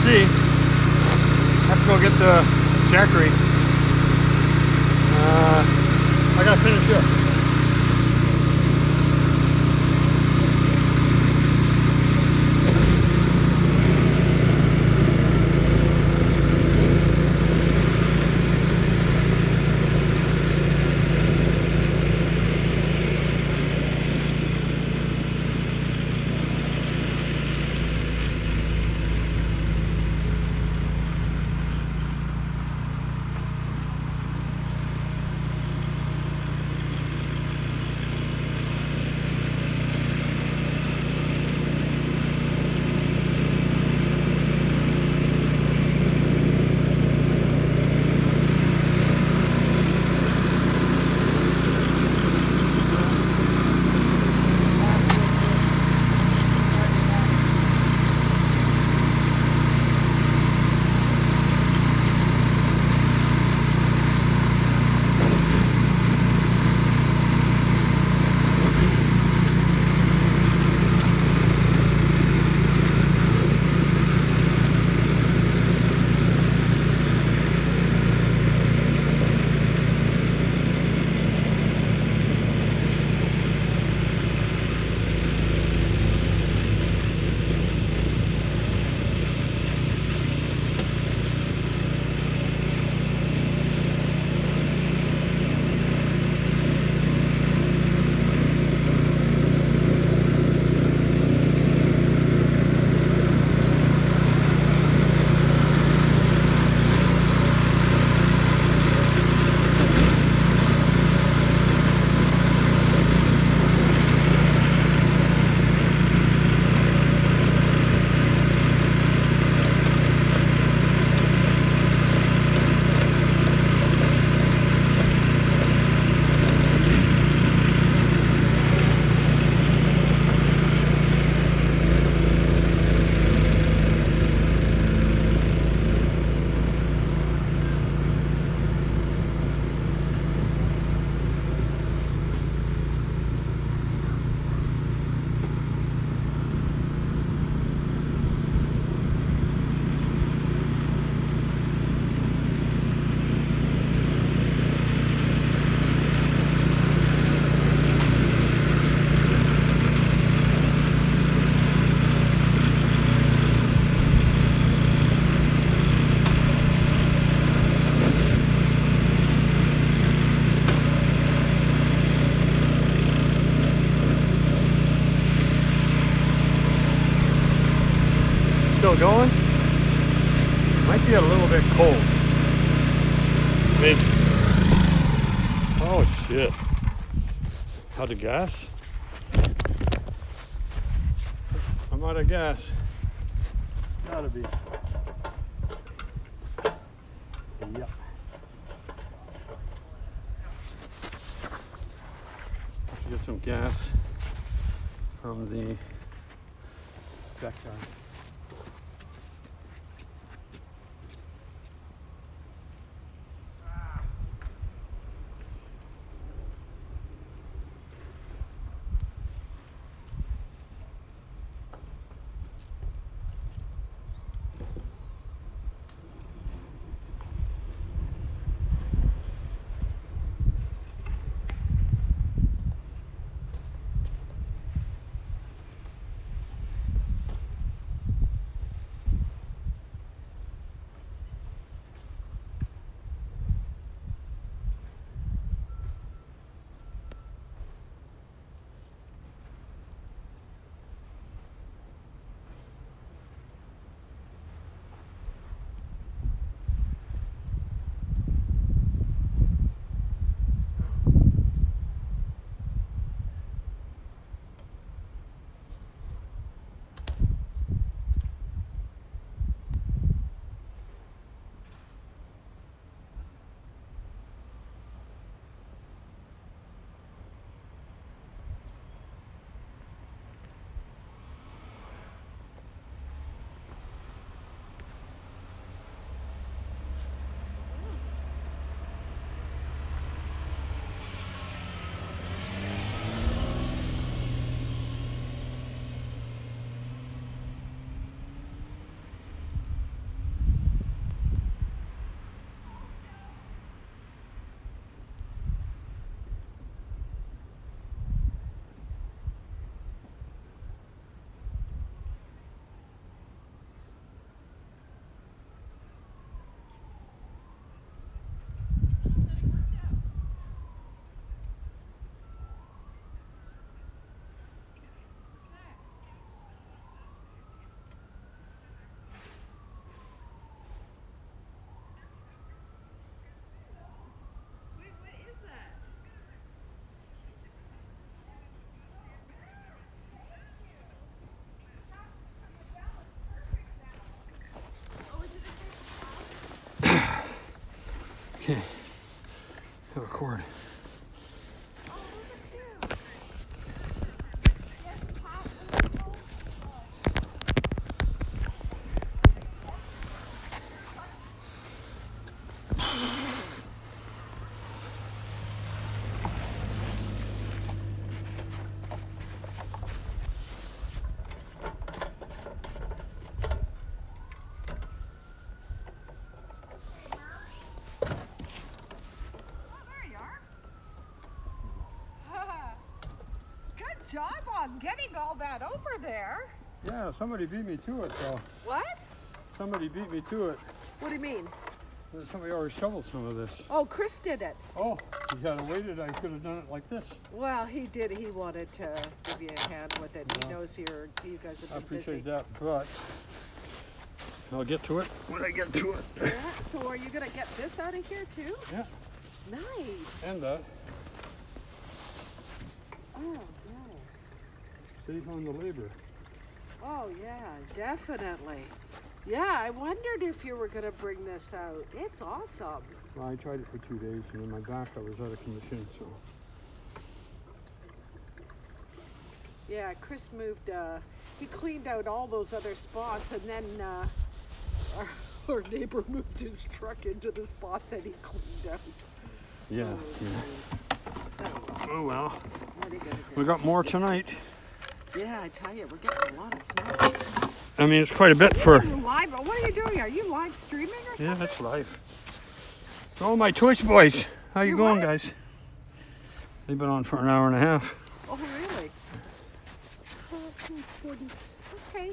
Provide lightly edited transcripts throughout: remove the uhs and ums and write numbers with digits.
see. Have to go get the jackery. I gotta finish up. Still going. Might be a little bit cold. Maybe. Oh shit. Out of gas? I'm out of gas. Gotta be. Yeah. Get some gas from the backyard. cord. Job on getting all that over there. Yeah, somebody beat me to it, though. What? Somebody beat me to it. What do you mean? Somebody already shoveled some of this. Oh, Chris did it. Oh, if you had waited, I could have done it like this. Well, he did. He wanted to give you a hand with it. He knows you guys have been I appreciate busy. that, but I'll get to it when I get to it. Yeah. So are you gonna get this out of here too? Yeah. Nice. And that. Oh yeah. Save on the labor. Oh yeah, definitely. Yeah, I wondered if you were gonna bring this out. It's awesome. Well, I tried it for 2 days, and then my back, I was out of commission, so. Yeah, Chris moved, he cleaned out all those other spots, and then our neighbor moved his truck into the spot that he cleaned out. Yeah. Oh well. What are you gonna do? We got more tonight. Yeah, I tell you, we're getting a lot of snow. I mean, it's quite a bit for. Live, what are you doing? Are you live streaming or something? Yeah, that's live. Oh, my Twitch boys. How you going, guys? They've been on for an hour and a half. Oh, really? Okay.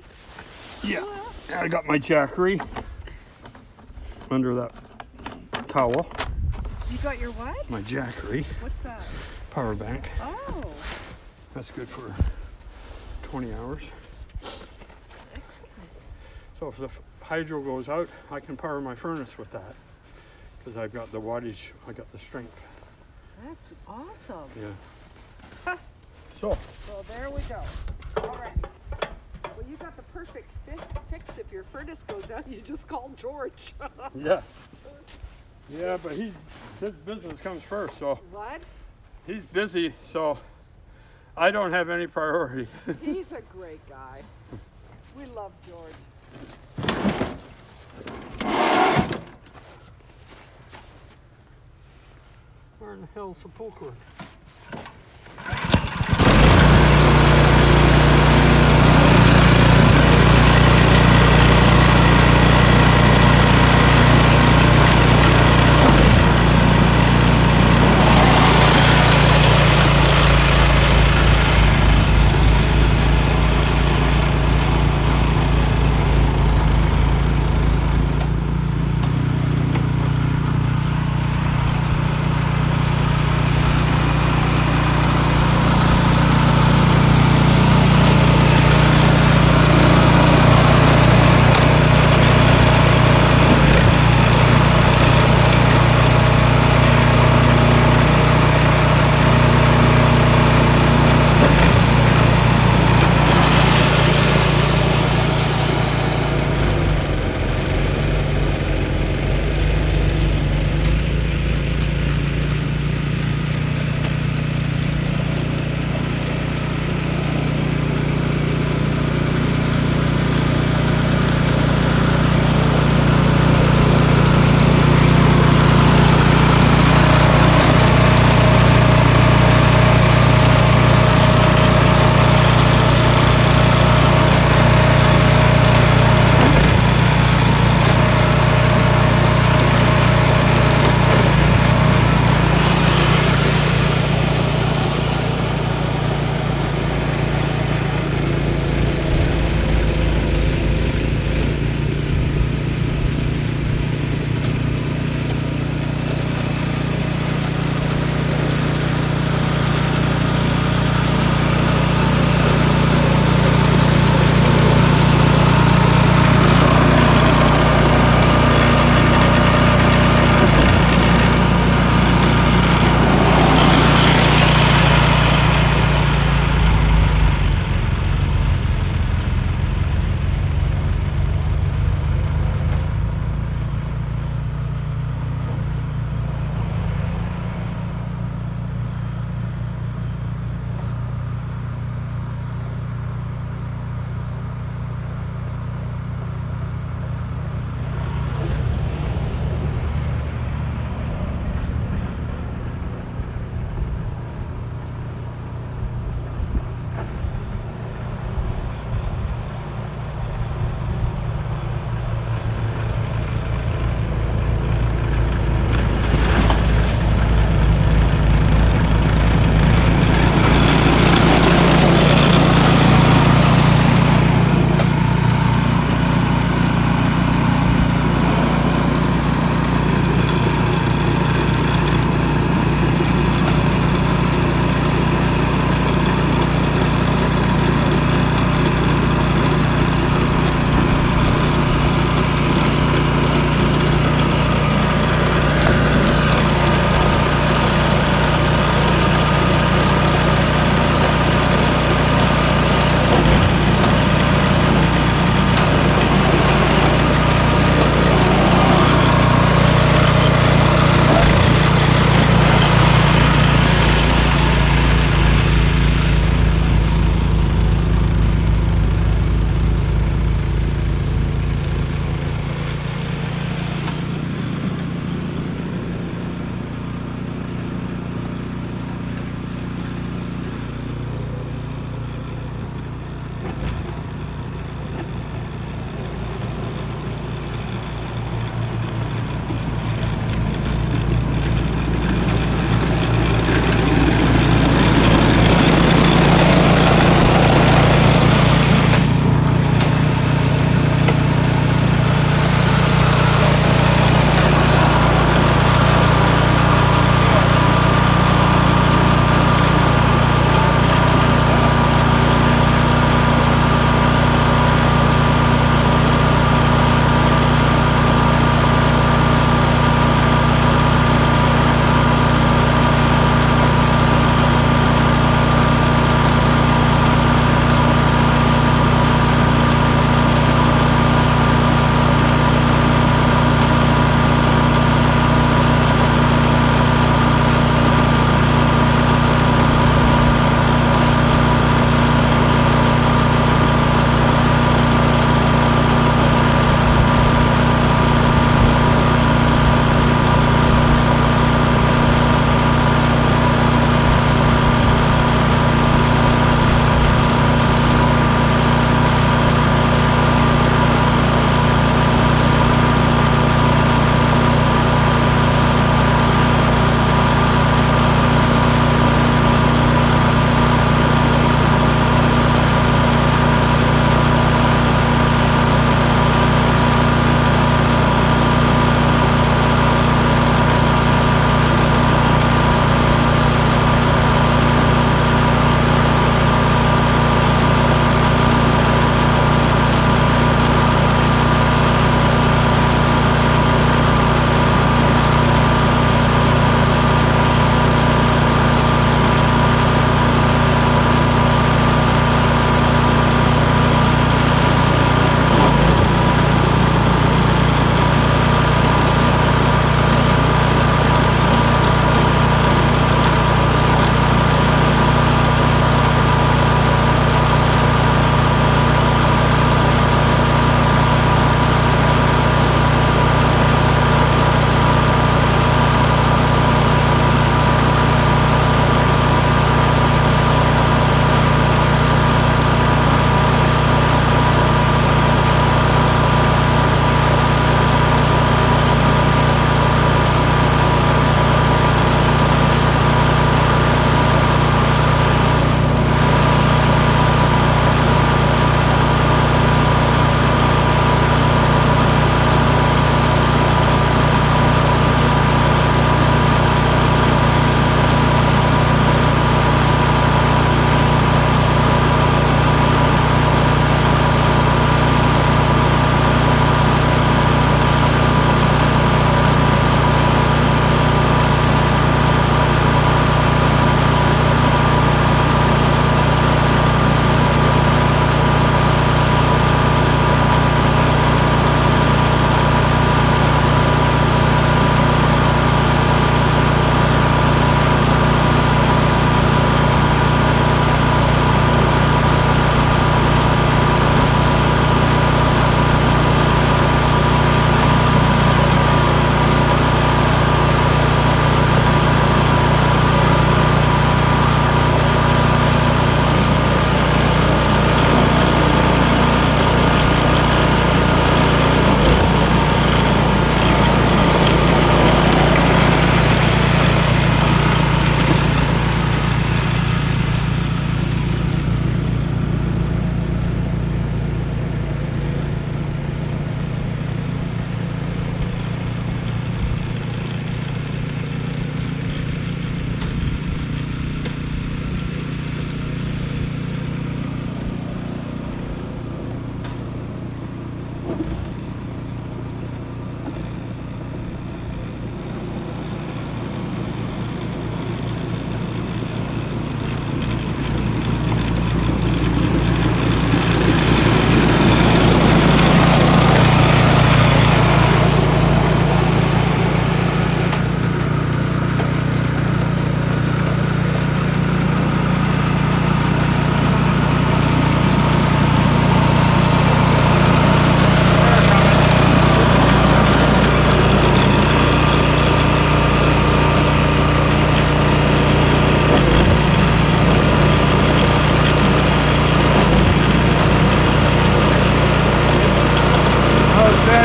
Yeah. Well, I got my jackery under that towel. you got your what? My jackery. What's that? Power bank. Oh, That's good for 20 hours. excellent. So if the hydro goes out, I can power my furnace with that. Because I've got the wattage, I got the strength. That's awesome. Yeah. So, So there we go. All right. Well, you got the perfect fix. If your furnace goes out, you just call George. yeah. Yeah, but his business comes first, so What? he's busy, so I don't have any priority. He's a great guy. We love George. Where in the hell's the pull cord?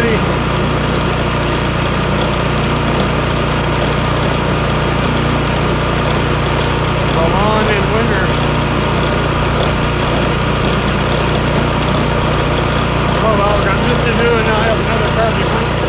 ready. The lawn in winter. Oh well, I've got this to do and now I have another car behind me.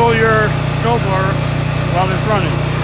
fuel your snowblower while it's running.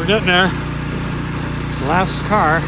getting there. Last car.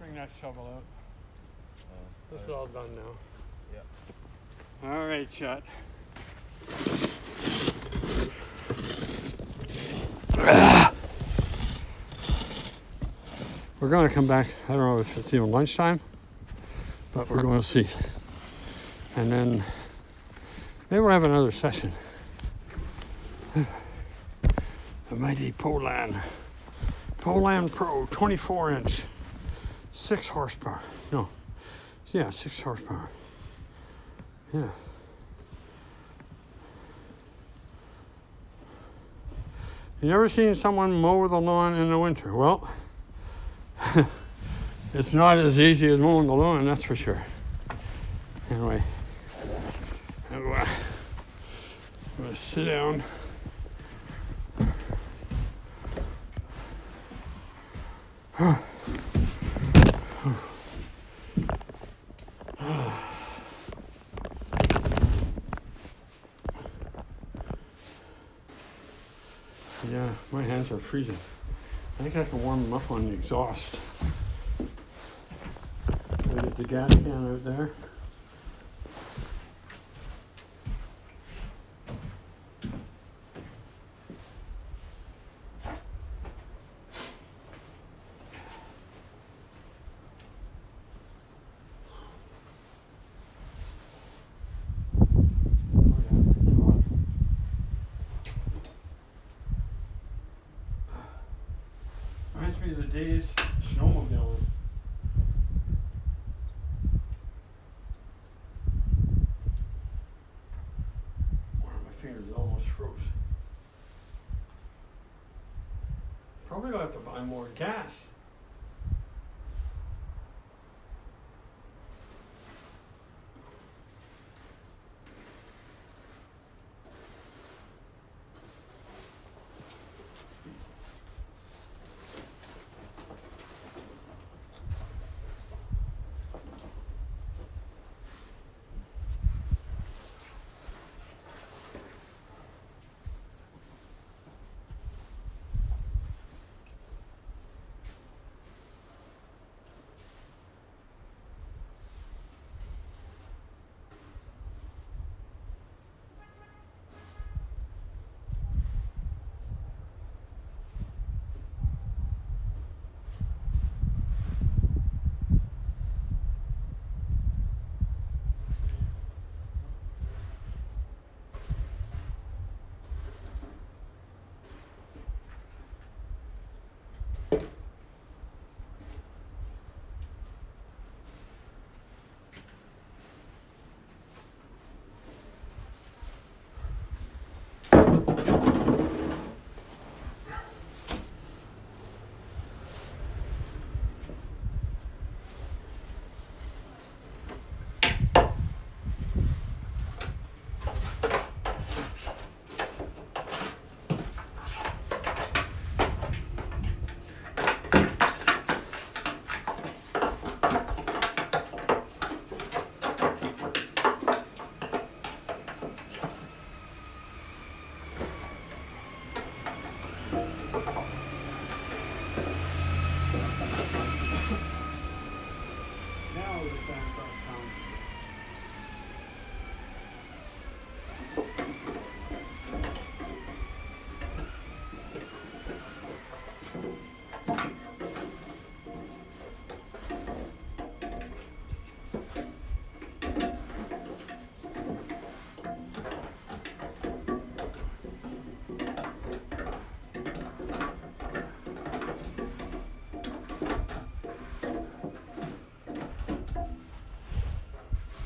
Bring that shovel out. This is all done now. Yeah. All right, Chet. We're going to come back. I don't know if it's even lunchtime, but we're going to see. And then maybe we'll have another session. The mighty Poland Pro 24-inch, 6 horsepower. No, yeah, 6 horsepower. Yeah. You never seen someone mow the lawn in the winter? Well, it's not as easy as mowing the lawn, that's for sure. Anyway, I'm gonna sit down. Yeah, my hands are freezing. I think I can warm them up on the exhaust. I get the gas can out there. Reminds me of the days snowmobiling. One of my fingers almost froze. Probably gonna have to buy more gas.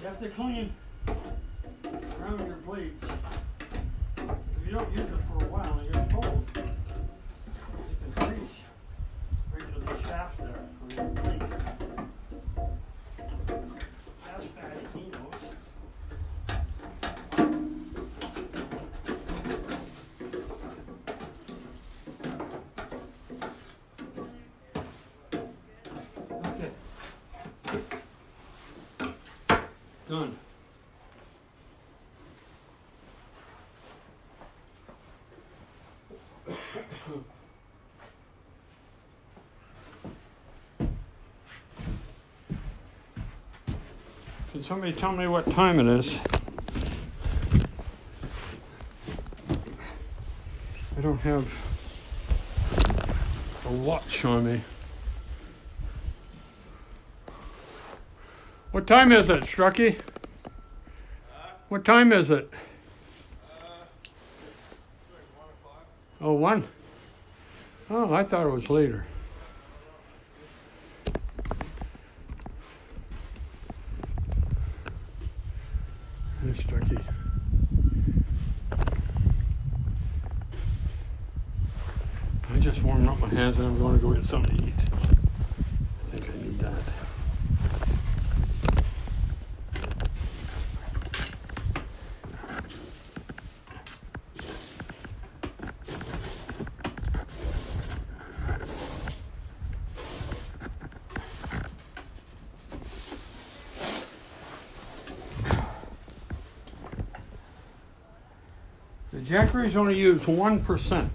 You have to clean around your blades. If you don't use it for a while and it gets cold, it can freeze right to the shaft there on your blade. That's fatty, he knows. Okay. Done. Can somebody tell me what time it is? I don't have a watch on me. What time is it, Strucky? What time is it? Oh, 1? Oh, I thought it was later. Hey, Strucky. I just warmed up my hands and I'm going to go get something to eat. I think I need that. The jackeries only use 1%.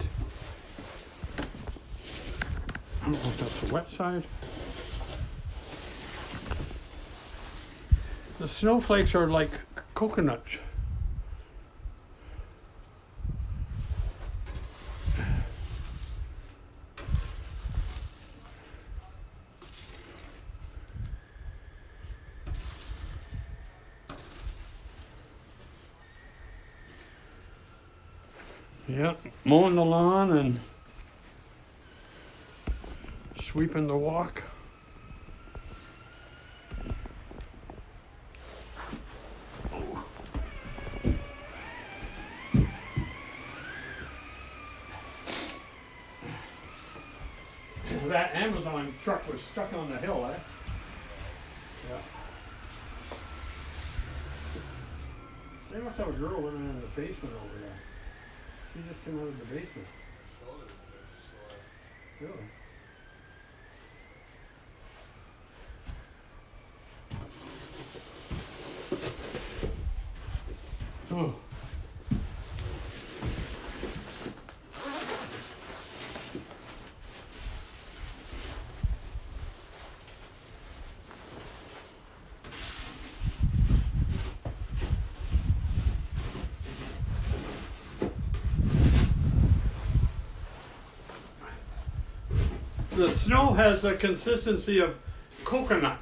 I don't know if that's the wet side. The snowflakes are like coconuts. Yeah, mowing the lawn and sweeping the walk. That Amazon truck was stuck on the hill, eh? Yeah. They must have a girl living in the basement over there. She just came out of the basement. Really? Oh. The snow has the consistency of coconut.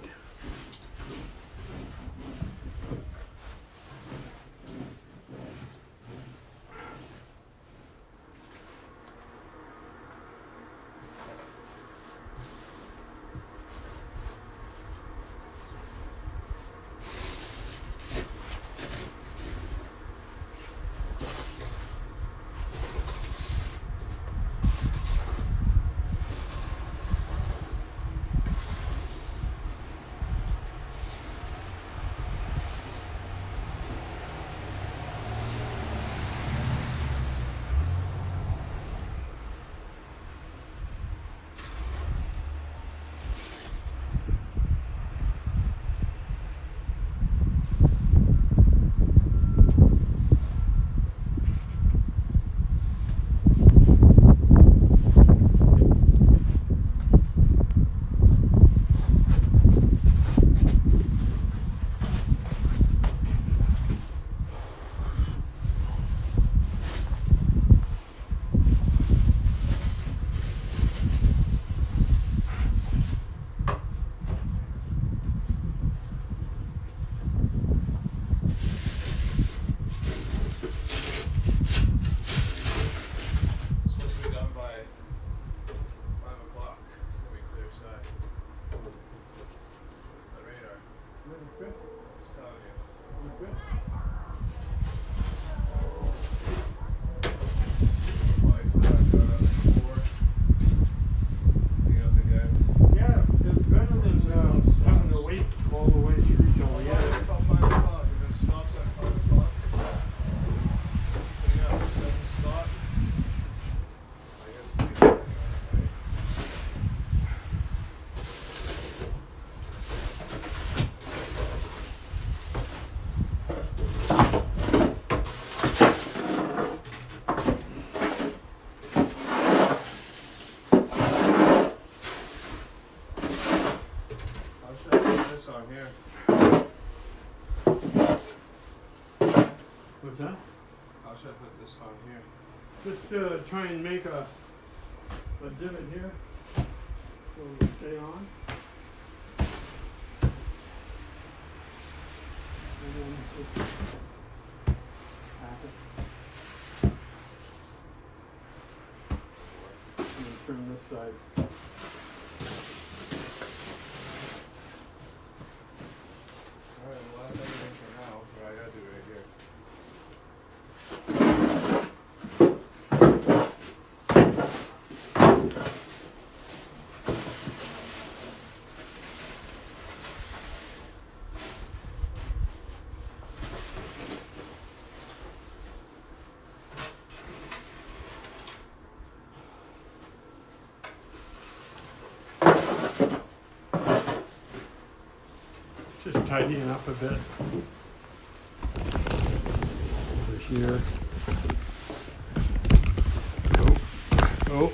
What's that? How should I put this on here? Just try and make a divot here so it'll stay on. And then just pack it. And then trim this side. Alright, well that's everything for now. What I gotta do right here. Just tidying up a bit. Over here. Oh. Oh.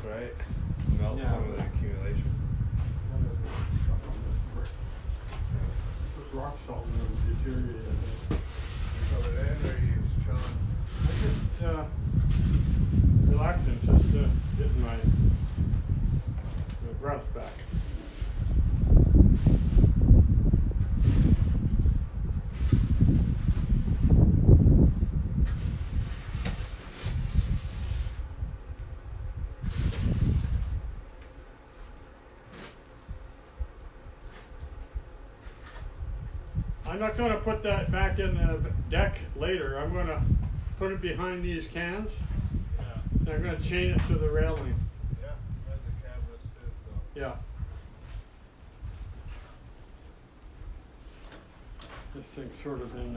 right? Melt some of the accumulation. This rock salt will deteriorate, I think. You cover it in or you chilling? I just relaxing, just getting my breath back. I'm not going to put that back in the deck later. I'm going to put it behind these cans. Yeah. And I'm going to chain it to the railing. Yeah, that's the canvas too, so. Yeah. This thing's sort of in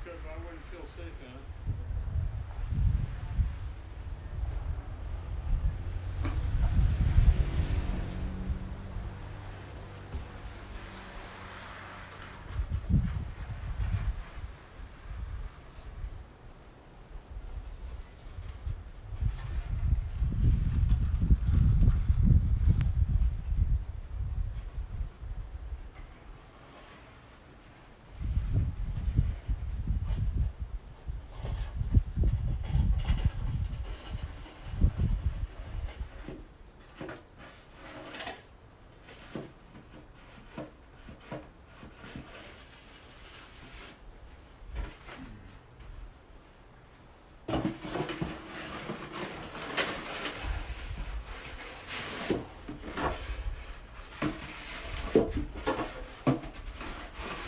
because I wouldn't feel safe in it.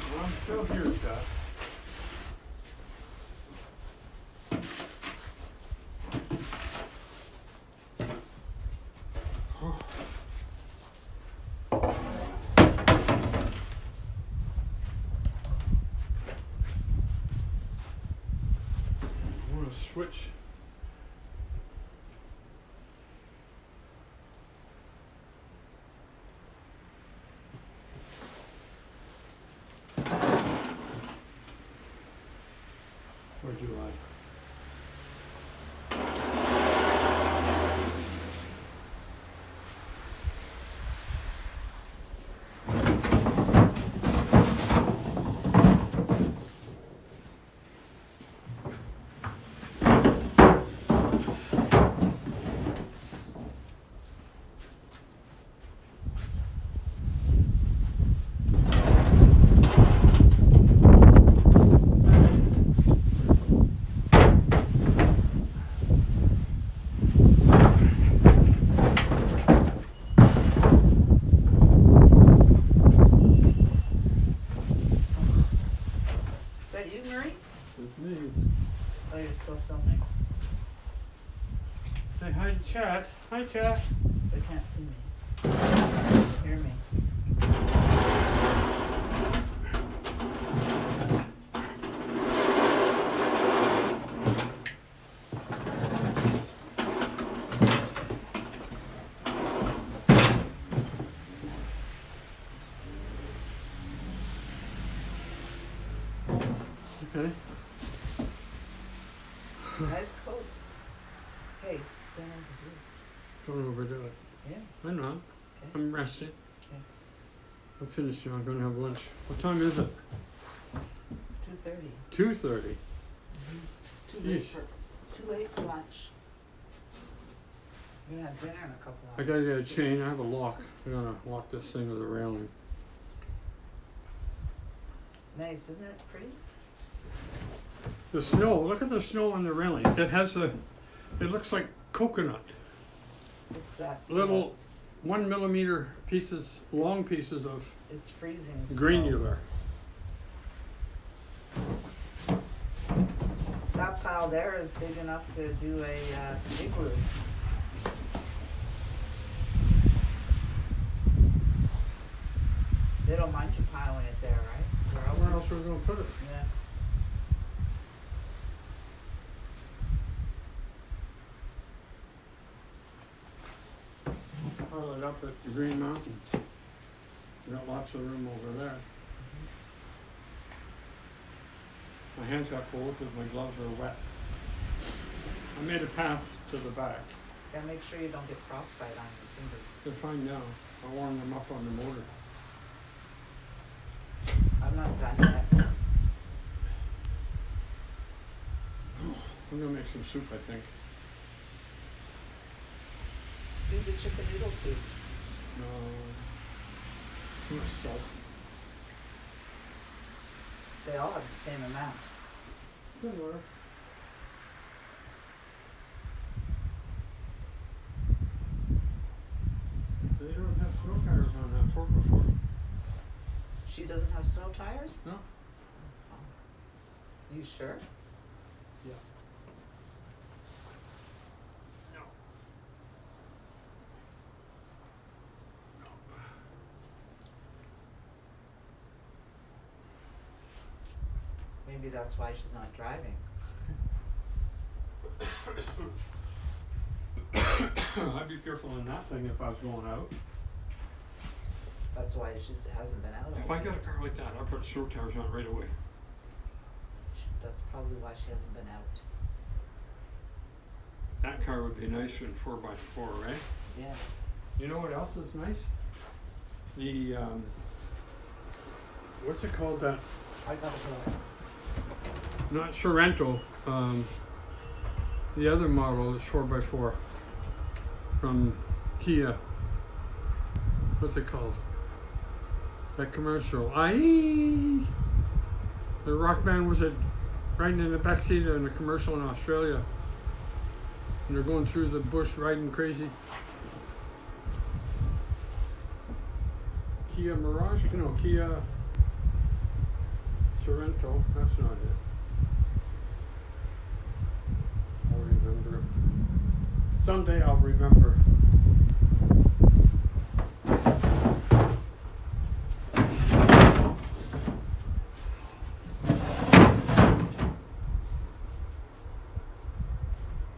Well, I'm still here, Scott. I'm going to switch. For July. It's me. Oh, you're still filming. Say hi to chat. Hi, chat. They can't see me. Hear me. Okay. Nice coat. Hey, don't overdo Don't overdo it. it. Yeah. I'm not. Okay. I'm rested. Okay. I'm finished now. I'm going to have lunch. What time is it? 2:30. 2:30. It's too late Jeez. too late for lunch. We're gonna have dinner in a couple I hours. gotta get a chain. I have a lock. I'm gonna lock this thing with a railing. Nice, isn't it pretty? The snow. Look at the snow on the railing. It has a. It looks like coconut. It's that Little 1 millimeter pieces, long pieces of it's freezing. snow. granular. That pile there is big enough to do a igloo. They don't mind you piling it there, right? Where else? Where else are we gonna put it? Yeah. Pile it up at the Green Mountain. We got lots of room over there. My hands got cold because my gloves are wet. I made a path to the back. Gotta make sure you don't get frostbite on your fingers. They're fine now. I warmed them up on the motor. I'm not done yet. I'm gonna make some soup, I think. Do the chicken noodle soup. Too much salt. They all have the same amount. Doesn't matter. They don't have snow tires on that Ford before. She doesn't have snow tires? No? You sure? Yeah. No. Maybe that's why she's not driving. I'd be careful in that thing if I was going out. That's why she hasn't been out. If I got a car like that, I'd put snow tires on right away. That's probably why she hasn't been out. That car would be nice in 4x4, right? Yeah. You know what else is nice? The, what's it called, that, I gotta go. not Sorrento, the other model is 4x4 from Kia. What's it called? That commercial. The rock band was riding in the backseat in a commercial in Australia. And they're going through the bush riding crazy. Kia Mirage? No, Kia Sorrento. That's not it. I'll remember. Someday I'll remember.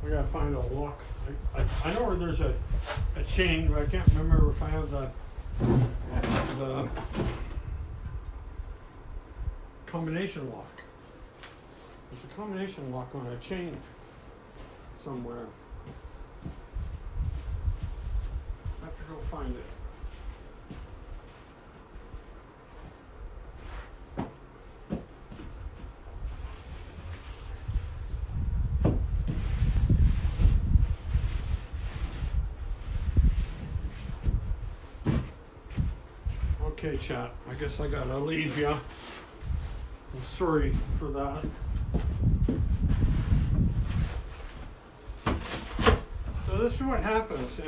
I gotta find a lock. I know where there's a chain, but I can't remember if I have the combination lock. There's a combination lock on a chain somewhere. I have to go find it. Okay, chat, I guess I gotta leave ya. I'm sorry for that. So this is what happens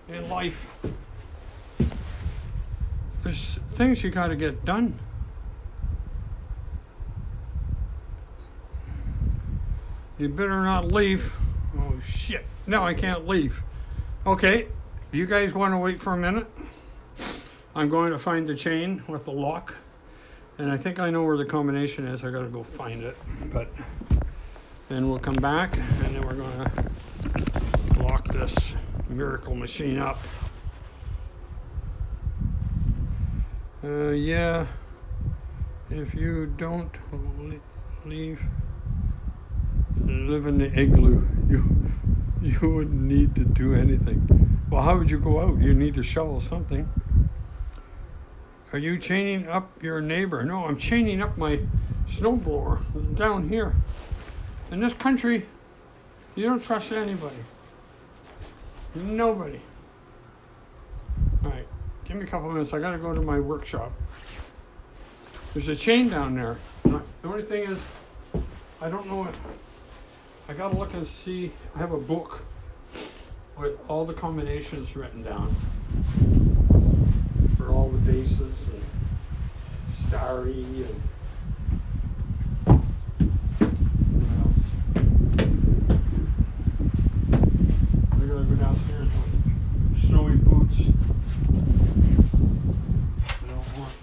in life. There's things you gotta get done. You better not leave. Oh shit, now I can't leave. Okay, you guys want to wait for a minute? I'm going to find the chain with the lock. And I think I know where the combination is. I gotta go find it. But then we'll come back and then we're gonna lock this miracle machine up. Yeah, if you don't live in the igloo, you wouldn't need to do anything. Well, how would you go out? You need to shovel something. Are you chaining up your neighbor? No, I'm chaining up my snowblower down here. In this country, you don't trust anybody. Nobody. All right, give me a couple minutes. I gotta go to my workshop. There's a chain down there. The only thing is, I don't know it. I gotta look and see. I have a book with all the combinations written down for all the bases and starry and I gotta go downstairs with snowy boots. I don't want.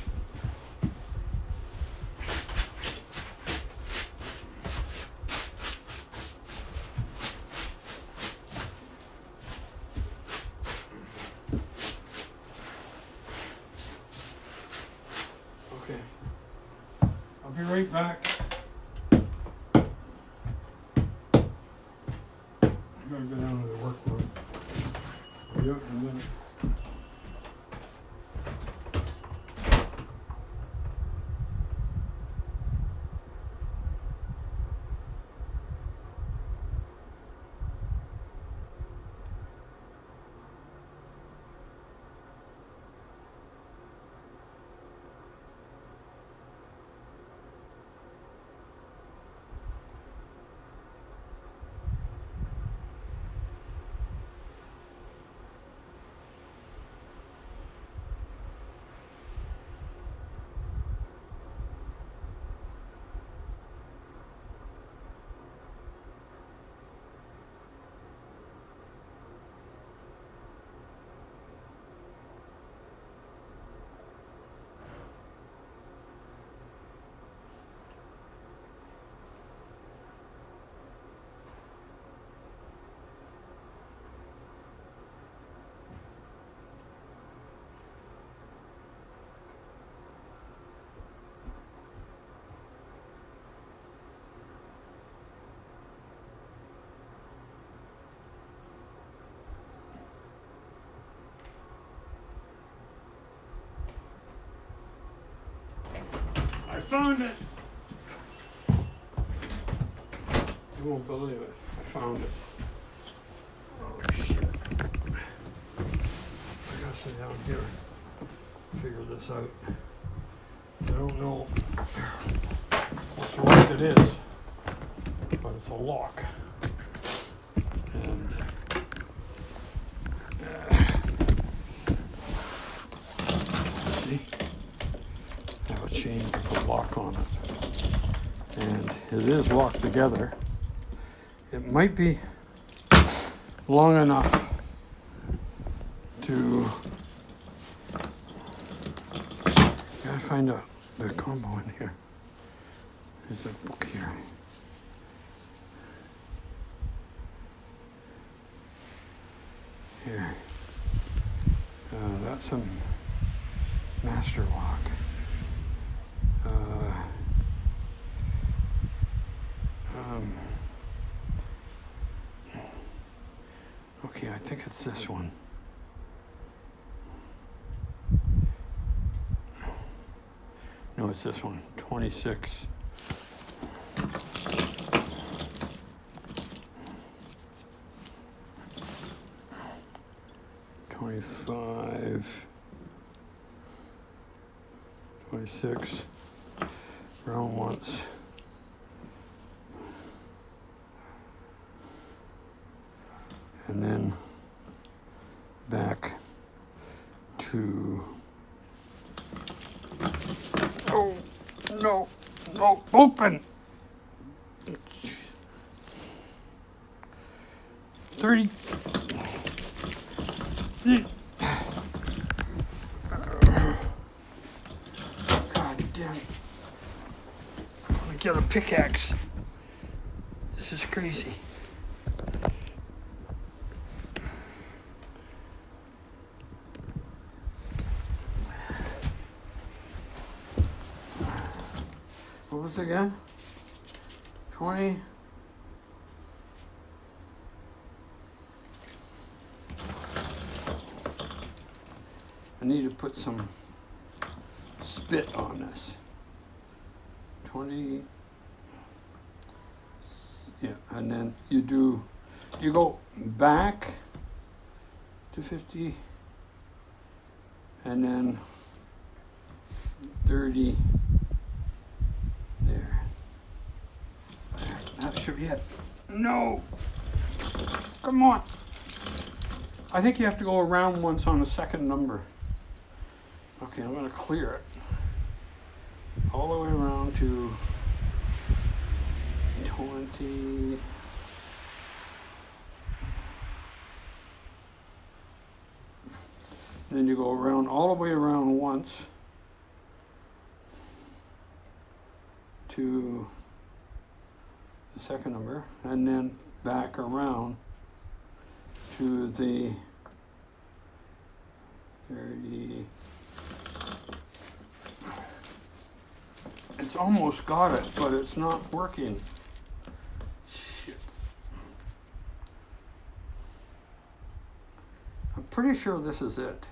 Okay. I'll be right back. I'm gonna go down to the workroom. Yep, and then. I found it! You won't believe it. I found it. Oh shit. I gotta sit down here and figure this out. I don't know which lock it is, but it's a lock. And see? I have a chain to put lock on it. And it is locked together. It might be long enough to gotta find out the combo in here. There's a book here. Here. That's a master lock. Okay, I think it's this one. No, it's this one. 26. $25. 26. Round once. And then back to, oh, no, no, open. 30. God damn. I'm gonna get a pickaxe. This is crazy. What was it again? 20. I need to put some spit on this. 20. Yeah, and then you go back to 50 and then 30 there. That should be it. No! Come on! I think you have to go around once on the second number. Okay, I'm gonna clear it. All the way around to 20. Then you go around all the way around once to the second number, and then back around to the 30. It's almost got it, but it's not working. Shit. I'm pretty sure this is it.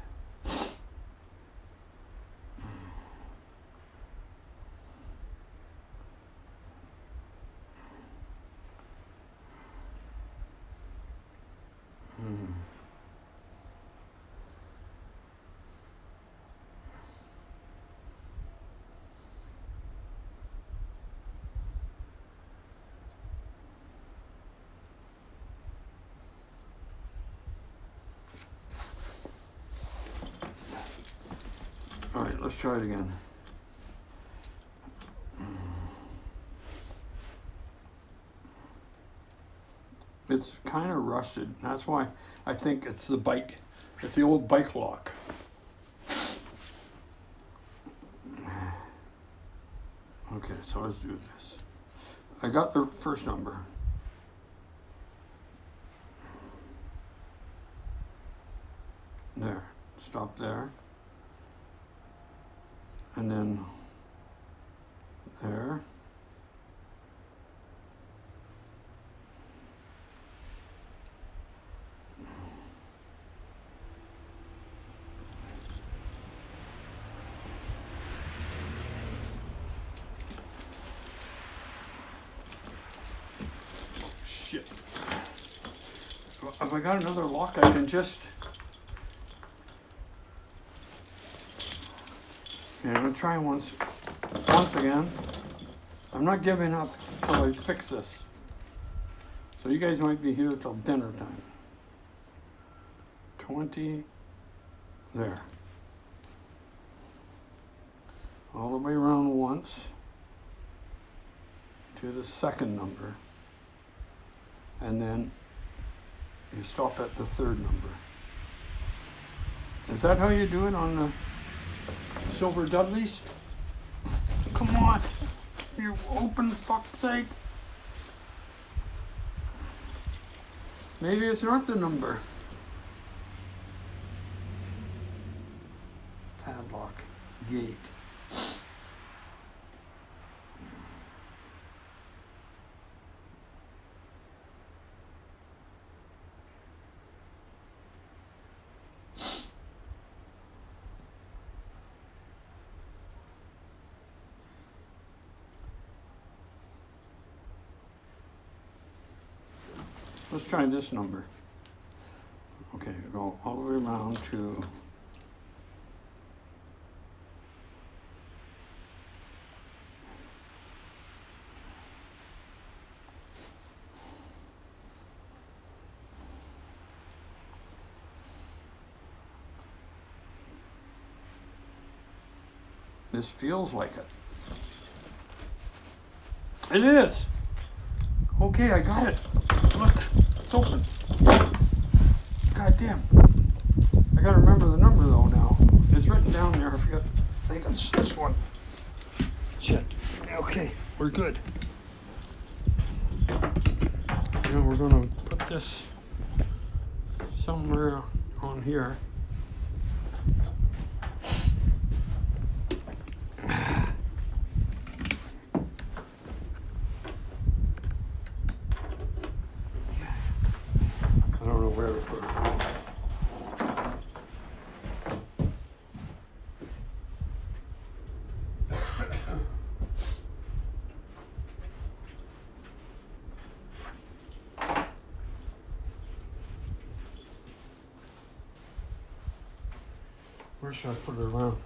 All right, let's try it again. It's kind of rusted. That's why I think it's the bike. It's the old bike lock. Okay, so let's do this. I got the first number. There. Stop there. And then there. Shit. If I got another lock, I can just... Yeah, I'm gonna try once again. I'm not giving up until I fix this. So you guys might be here till dinner time. 20, there. All the way around once to the second number. And then you stop at the third number. Is that how you do it on the Silver Dudleys? Come on, you open fuck's sake. Maybe it's not the number. Padlock, gate. Let's try this number. Okay, go all the way around to this feels like it. It is. Okay, I got it. Look, it's open. Goddamn. I gotta remember the number though now. It's written down there. I forgot. I think it's this one. Shit. Okay, we're good. Now we're gonna put this somewhere on here. I don't know where to put it. Where should I put it around?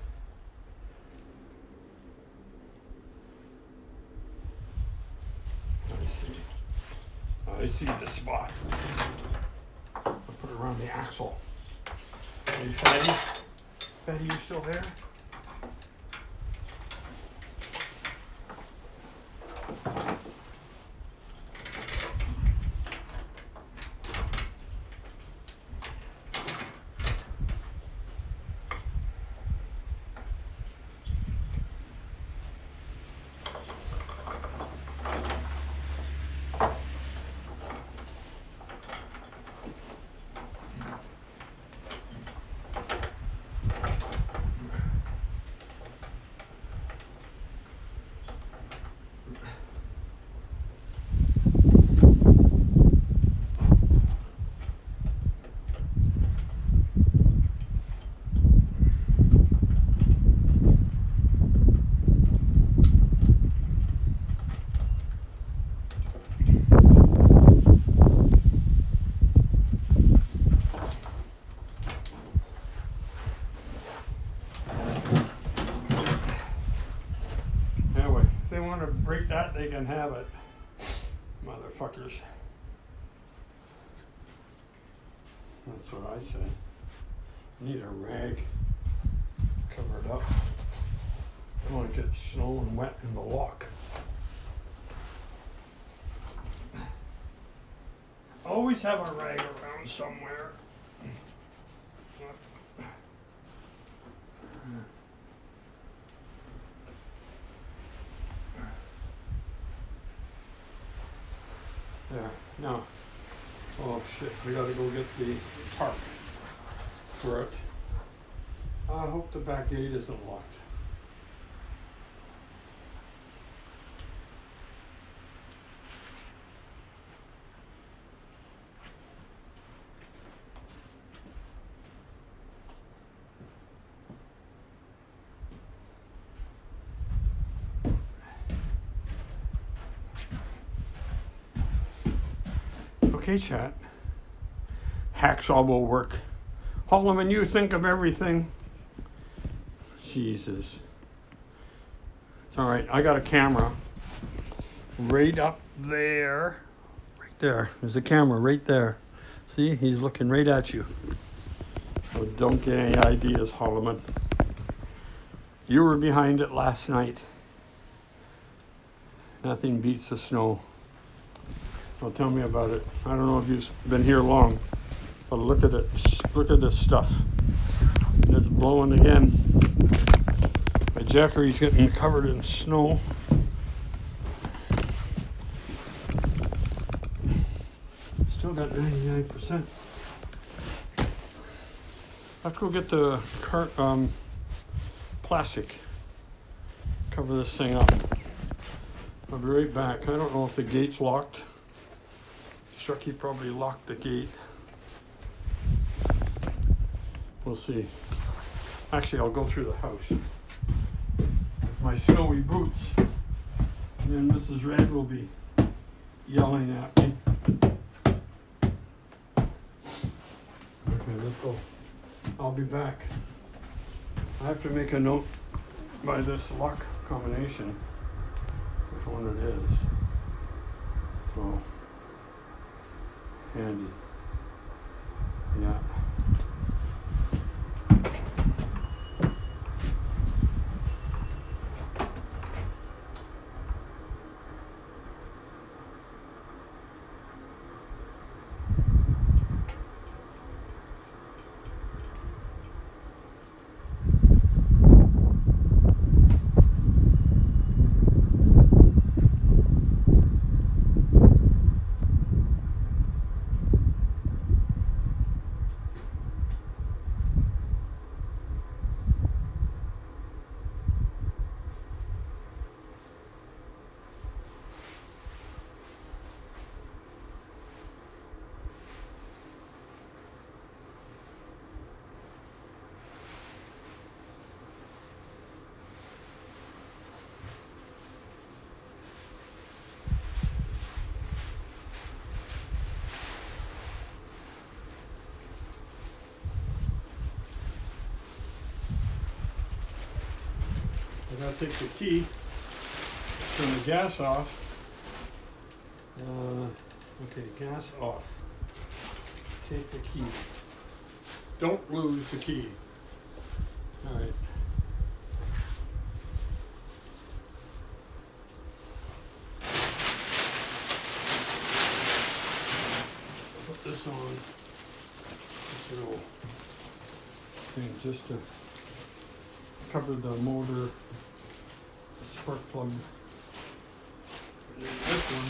I see the spot. I'll put it around the axle. Hey, Fatty? Fatty, you still there? Break that, they can have it. Motherfuckers. That's what I say. Need a rag. Cover it up. I don't want to get snow and wet in the lock. Always have a rag around somewhere. There, now, oh shit, we gotta go get the tarp for it. I hope the back gate isn't locked. Okay, chat. Hacksaw will work. Holloman, you think of everything. Jesus. It's all right. I got a camera right up there. Right there. There's a camera right there. See? He's looking right at you. So don't get any ideas, Holloman. You were behind it last night. Nothing beats the snow. Well, tell me about it. I don't know if you've been here long, but look at it. Look at this stuff. And it's blowing again. My Jackery's getting covered in snow. Still got 99%. I have to go get the plastic. Cover this thing up. I'll be right back. I don't know if the gate's locked. He probably locked the gate. We'll see. Actually, I'll go through the house with my snowy boots, and then Mrs. Red will be yelling at me. Okay, let's go. I'll be back. I have to make a note by this lock combination, which one it is. So. Handy. Yeah. take the key, turn the gas off. Okay, gas off. Take the key. Don't lose the key. All right. Put this on. This little thing just to cover the motor, the spark plug. And then this one.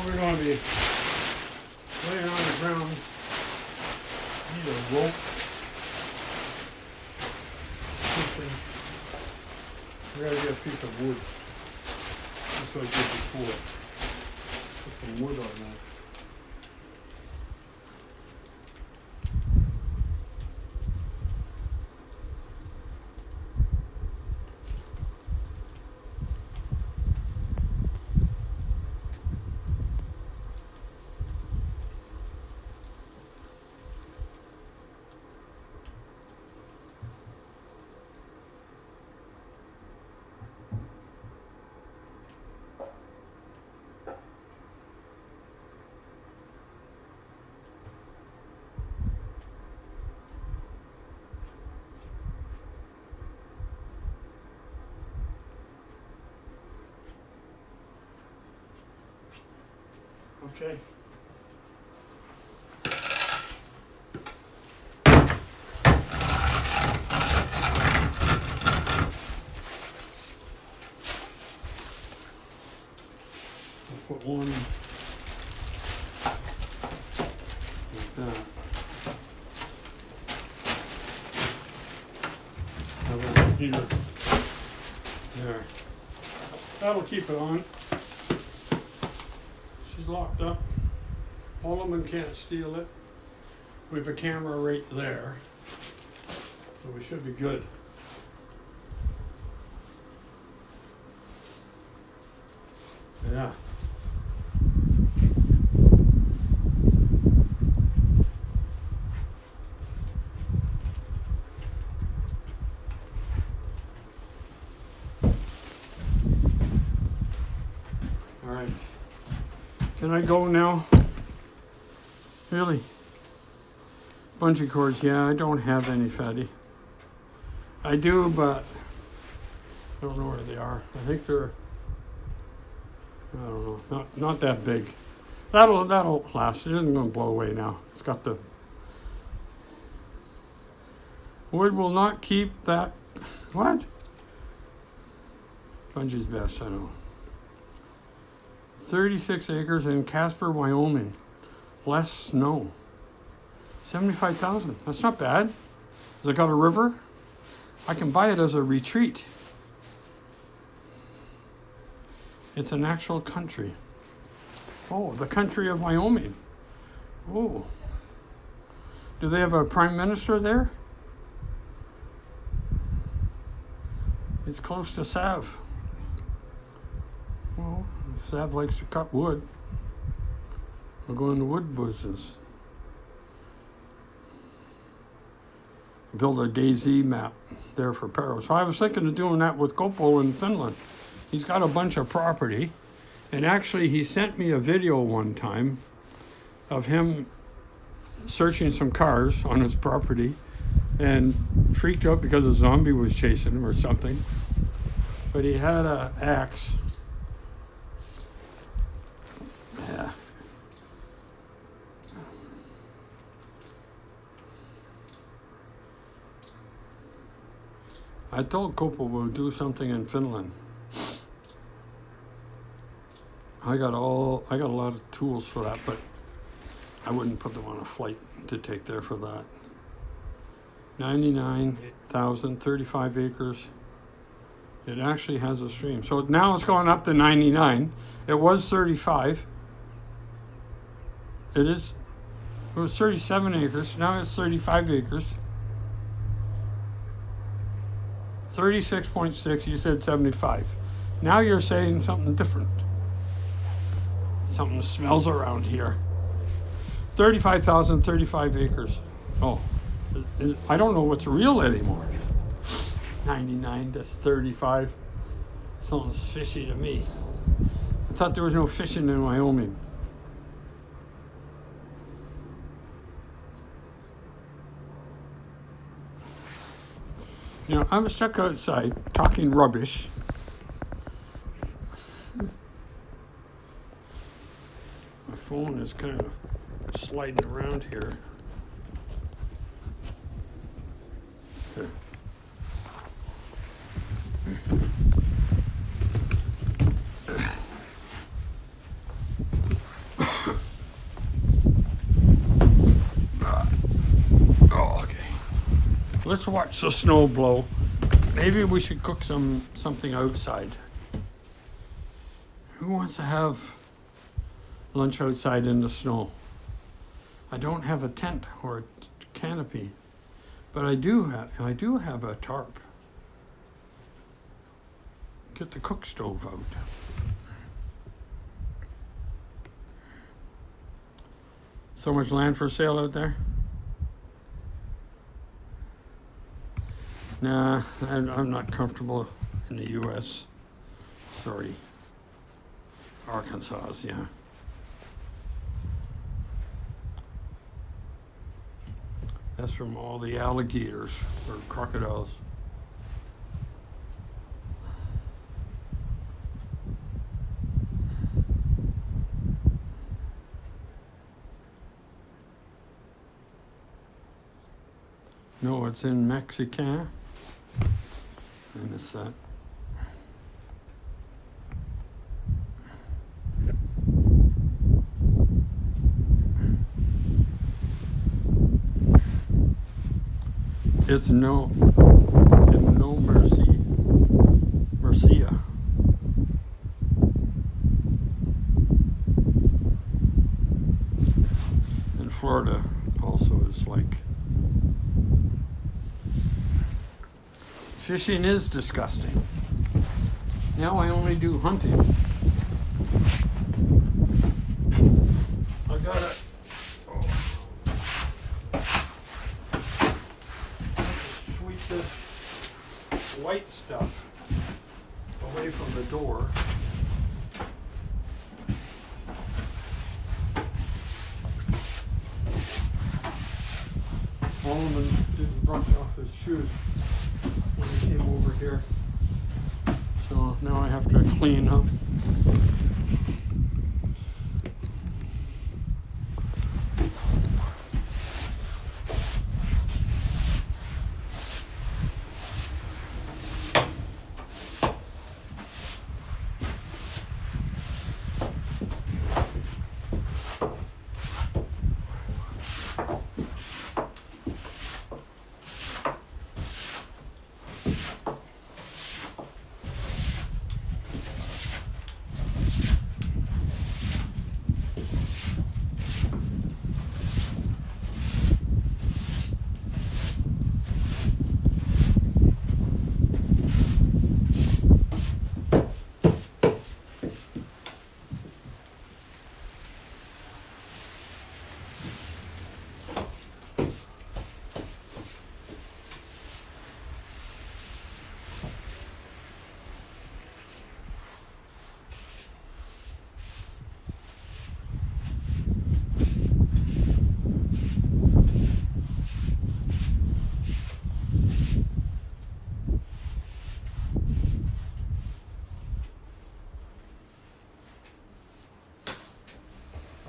We're going to be laying on the ground. Need a rope. Something. We gotta get a piece of wood. Just like I did before. Put some wood on that. Okay. I'll put one like that. Have a heater there. That'll keep it on. She's locked up. Holloman can't steal it. We have a camera right there. So we should be good. Yeah. All right. Can I go now? Really? Bungee cords, yeah, I don't have any, Fatty. I do, but I don't know where they are. I think they're, I don't know, not that big. That'll last. It isn't going to blow away now. It's got the wood will not keep that. What? Bungee's best, I know. 36 acres in Casper, Wyoming. Less snow. 75,000. That's not bad. Has it got a river? I can buy it as a retreat. It's an actual country. Oh, the country of Wyoming. Oh. Do they have a prime minister there? It's close to Sav. Well, if Sav likes to cut wood, we'll go into wood business. Build a DayZ map there for Paro. So I was thinking of doing that with Kopo in Finland. He's got a bunch of property. And actually, he sent me a video one time of him searching some cars on his property and freaked out because a zombie was chasing him or something. But he had an axe. Yeah. I told Kopo we'll do something in Finland. I got a lot of tools for that, but I wouldn't put them on a flight to take there for that. 99,000, 35 acres. It actually has a stream. So now it's going up to 99. It was 35. It is It was 37 acres. Now it's 35 acres. 36.6. You said 75. Now you're saying something different. Something smells around here. 35,000, 35 acres. Oh, I don't know what's real anymore. 99, that's 35. Something's fishy to me. I thought there was no fishing in Wyoming. You know, I'm stuck outside talking rubbish. My phone is kind of sliding around here. There. Oh, okay. Let's watch the snow blow. Maybe we should cook something outside. Who wants to have lunch outside in the snow? I don't have a tent or a canopy, but I do have a tarp. Get the cook stove out. So much land for sale out there? Nah, I'm not comfortable in the U.S. Sorry. Arkansas, yeah. That's from all the alligators or crocodiles. No, it's in Mexican. And it's that. It's no mercy, Mercia. And Florida also is like. Fishing is disgusting. Now I only do hunting. I gotta sweep this white stuff away from the door. Solomon didn't brush off his shoes when he came over here. So now I have to clean up.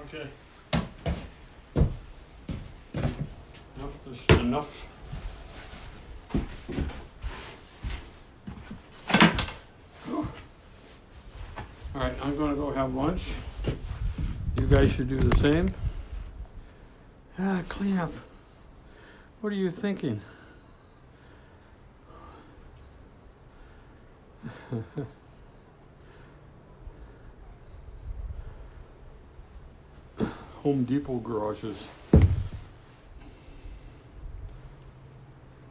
Okay. Enough. All right, I'm going to go have lunch. You guys should do the same. Clean up. What are you thinking? Home Depot garages.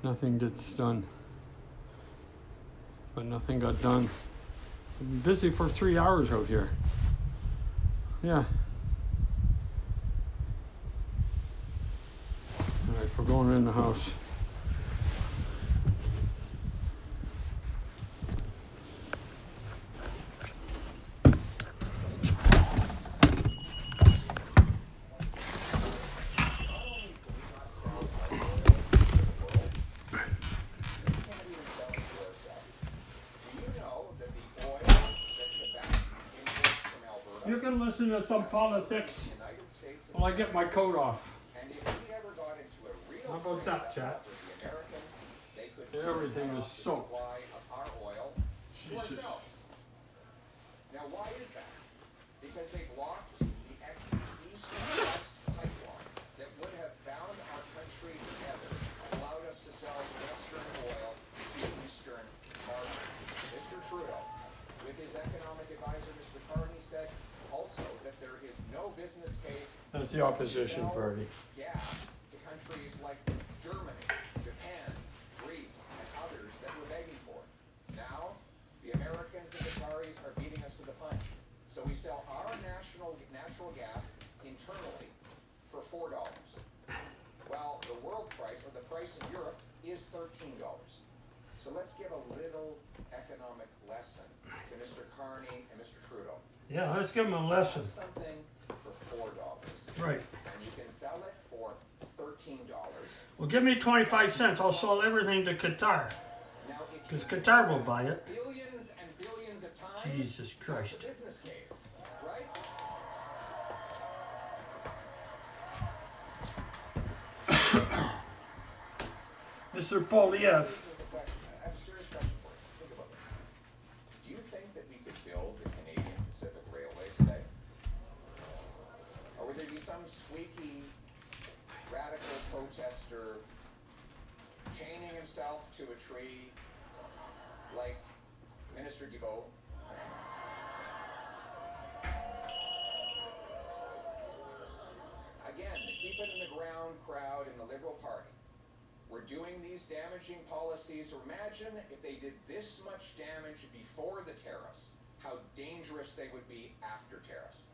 nothing gets done. But nothing got done. I've been busy for 3 hours out here. Yeah. All right, we're going in the house. You can listen to some politics while I get my coat off. How about that, chat? Everything is soaked. Jesus. Now, why is that? Because they blocked the east and west pipeline that would have bound our country together, allowed us to sell Western oil to Eastern markets. Mr. Trudeau, with his economic advisor, Mr. Carney, said also that there is no business case. That's the opposition party. Gas to countries like Germany, Japan, Greece, and others that we're begging for. Now, the Americans and the Qataris are beating us to the punch. So we sell our natural gas internally for $4. While the world price, or the price in Europe, is $13. So let's give a little economic lesson to Mr. Carney and Mr. Trudeau. Yeah, let's give them a lesson. Something for $4. Right. And you can sell it for $13. Well, give me 25 cents. I'll sell everything to Qatar. Now, if Because you Qatar will buy it. billions and billions of times, Jesus Christ. that's a business case, right? Mr. Polyev. Here's the question. I have a serious question for you. Think about this. Do you think that we could build the Canadian Pacific Railway today? Or would there be some squeaky, radical protester chaining himself to a tree like Minister Guilbeault? Again, to keep it in the ground crowd in the Liberal Party. We're doing these damaging policies. Imagine if they did this much damage before the tariffs, how dangerous they would be after tariffs.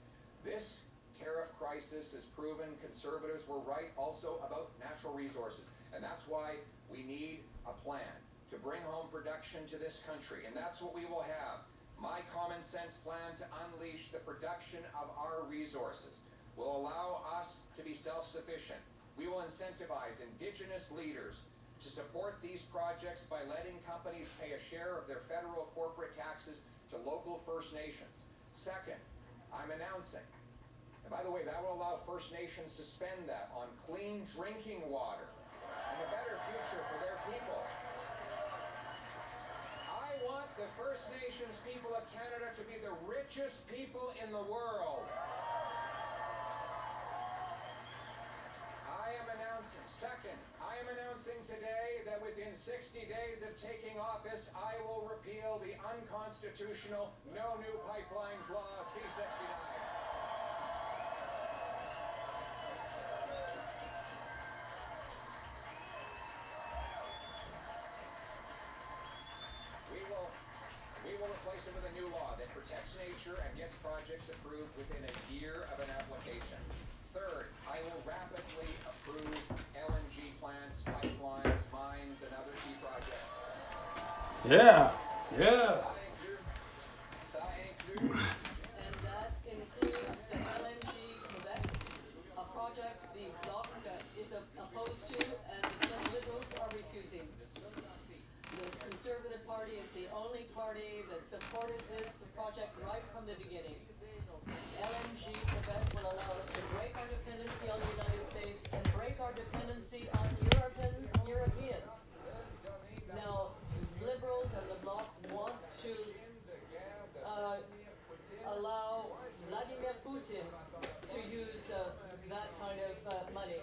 This tariff crisis has proven conservatives were right also about natural resources. And that's why we need a plan to bring home production to this country. And that's what we will have. My common sense plan to unleash the production of our resources will allow us to be self-sufficient. We will incentivize Indigenous leaders to support these projects by letting companies pay a share of their federal corporate taxes to local First Nations. Second, I'm announcing, and by the way, that will allow First Nations to spend that on clean drinking water and a better future for their people. I want the First Nations people of Canada to be the richest people in the world. Second, I am announcing today that within 60 days of taking office, I will repeal the unconstitutional No New Pipelines Law C-69. We will replace it with a new law that protects nature and gets projects approved within a year of an application. Third, I will rapidly approve LNG plants, pipelines, mines, and other key projects. Yeah, yeah. And that includes LNG Quebec, a project the Bloc is opposed to and the Liberals are refusing. The Conservative Party is the only party that supported this project right from the beginning. LNG Quebec will allow us to break our dependency on the United States and break our dependency on Europeans. Now, Liberals and the Bloc want to allow Vladimir Putin to use that kind of money.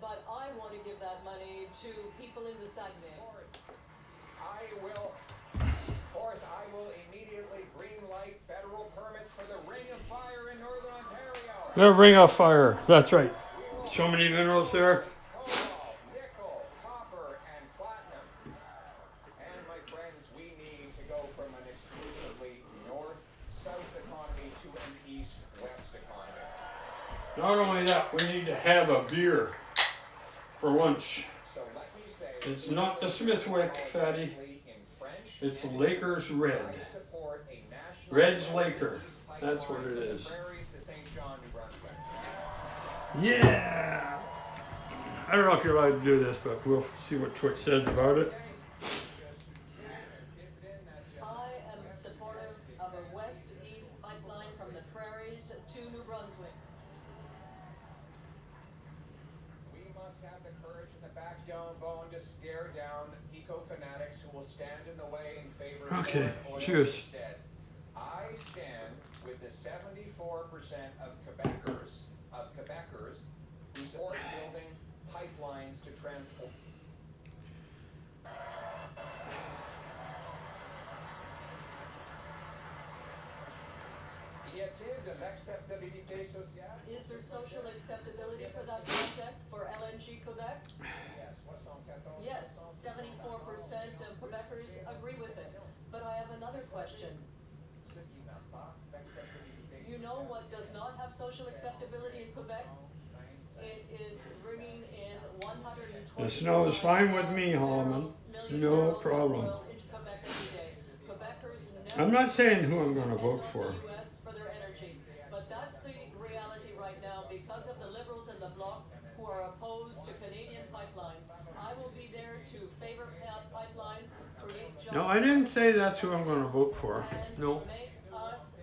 But I want to give that money to people in the Saguenay. Fourth, I will immediately greenlight federal permits for the Ring of Fire in Northern Ontario. The Ring of Fire. That's right. So many minerals there. Cobalt, nickel, copper, to an east-west economy. Not only that, we need to have a beer for lunch. So let me say, It's not the Smithwick, Fatty. in French, It's Lakers Red. I support a national Red's west Laker. east That's what pipeline it from is. the prairies to St. John, New Brunswick. Yeah. I don't know if you're allowed to do this, but we'll see what Twitch says about it. I am supportive of a west-east pipeline from the prairies to New Brunswick. We must have the courage and the backbone to stare down eco-fanatics who will stand in the way in favor of Okay, foreign oil cheers. instead. I stand with the 74% of Quebecers who support building pipelines to transport. Y a-t-il de l'acceptabilité sociale? Is there social acceptability for that project for LNG Quebec? Yes, 74% of Quebecers agree with it. But I have another question. You know what does not have social acceptability in Quebec? It is bringing in 120. The snow is fine with me, Holloman. No problem. I'm not saying who I'm going to vote for. For their energy, but that's the reality right now because of the Liberals in the Bloc who are opposed to Canadian pipelines. I will be there to favor pipelines, create jobs. No, I didn't say that's who I'm going to vote for. and No. make us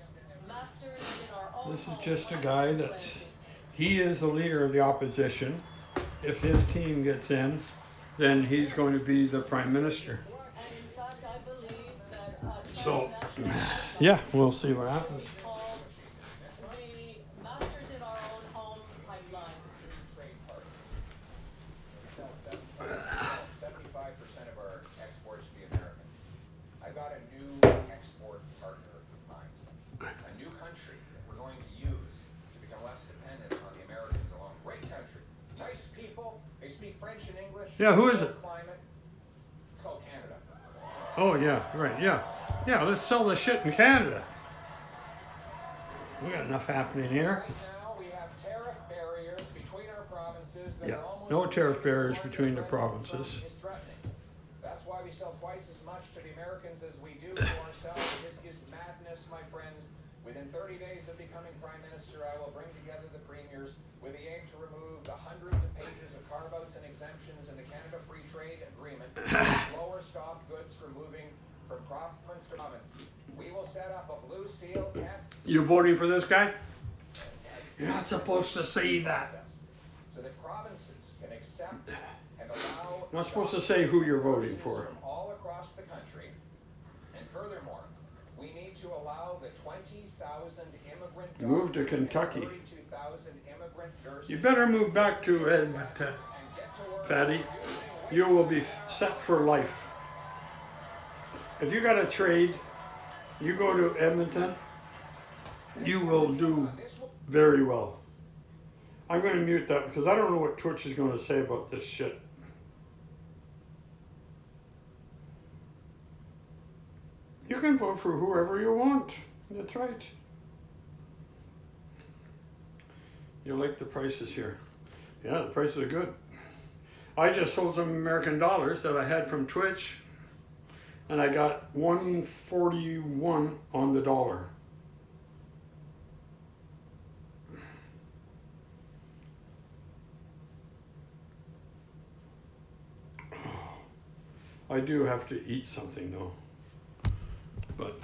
masters in our own This is home just a when it guy comes to that's, energy. he is the leader of the opposition. If his team gets in, then he's going to be the prime minister. And in fact, I believe that So, transnational yeah, we'll see what happens. we call the masters in our own home pipeline. Trade partner. We sell 75% of our exports to the Americans. I've got a new export partner in mind. A new country that we're going to use to become less dependent on the Americans alone. Great country. Nice people. They speak French and English. Yeah, who is it? Climate. It's called Canada. Oh, yeah, right, yeah. Yeah, let's sell this shit in Canada. We got enough happening here. Right now, we have tariff barriers between our provinces that Yeah, are almost no as tariff big as barriers one that between the President provinces. Trump is threatening. That's why we sell twice as much to the Americans as we do to ourselves. This is madness, my friends. Within 30 days of becoming Prime Minister, I will bring together the premiers with the aim to remove the hundreds of pages of carve-outs and exemptions in the Canada Free Trade Agreement to lower stop goods from moving from province to province. We will set up a blue seal test. You voting for this guy? You're not supposed to say that. So that provinces can accept and allow. Not supposed to say who you're voting for. From all across the country. And furthermore, we need to allow the 20,000 immigrant Move to doctors and Kentucky. 32,000 immigrant nurses You better move back to Edmonton, and get to work Fatty. reducing You will be set for life. If you got a trade, you go to Edmonton, you will do very well. I'm going to mute that because I don't know what Twitch is going to say about this shit. You can vote for whoever you want. That's right. You like the prices here. Yeah, the prices are good. I just sold some American dollars that I had from Twitch, and I got 141 on the dollar. I do have to eat something though, but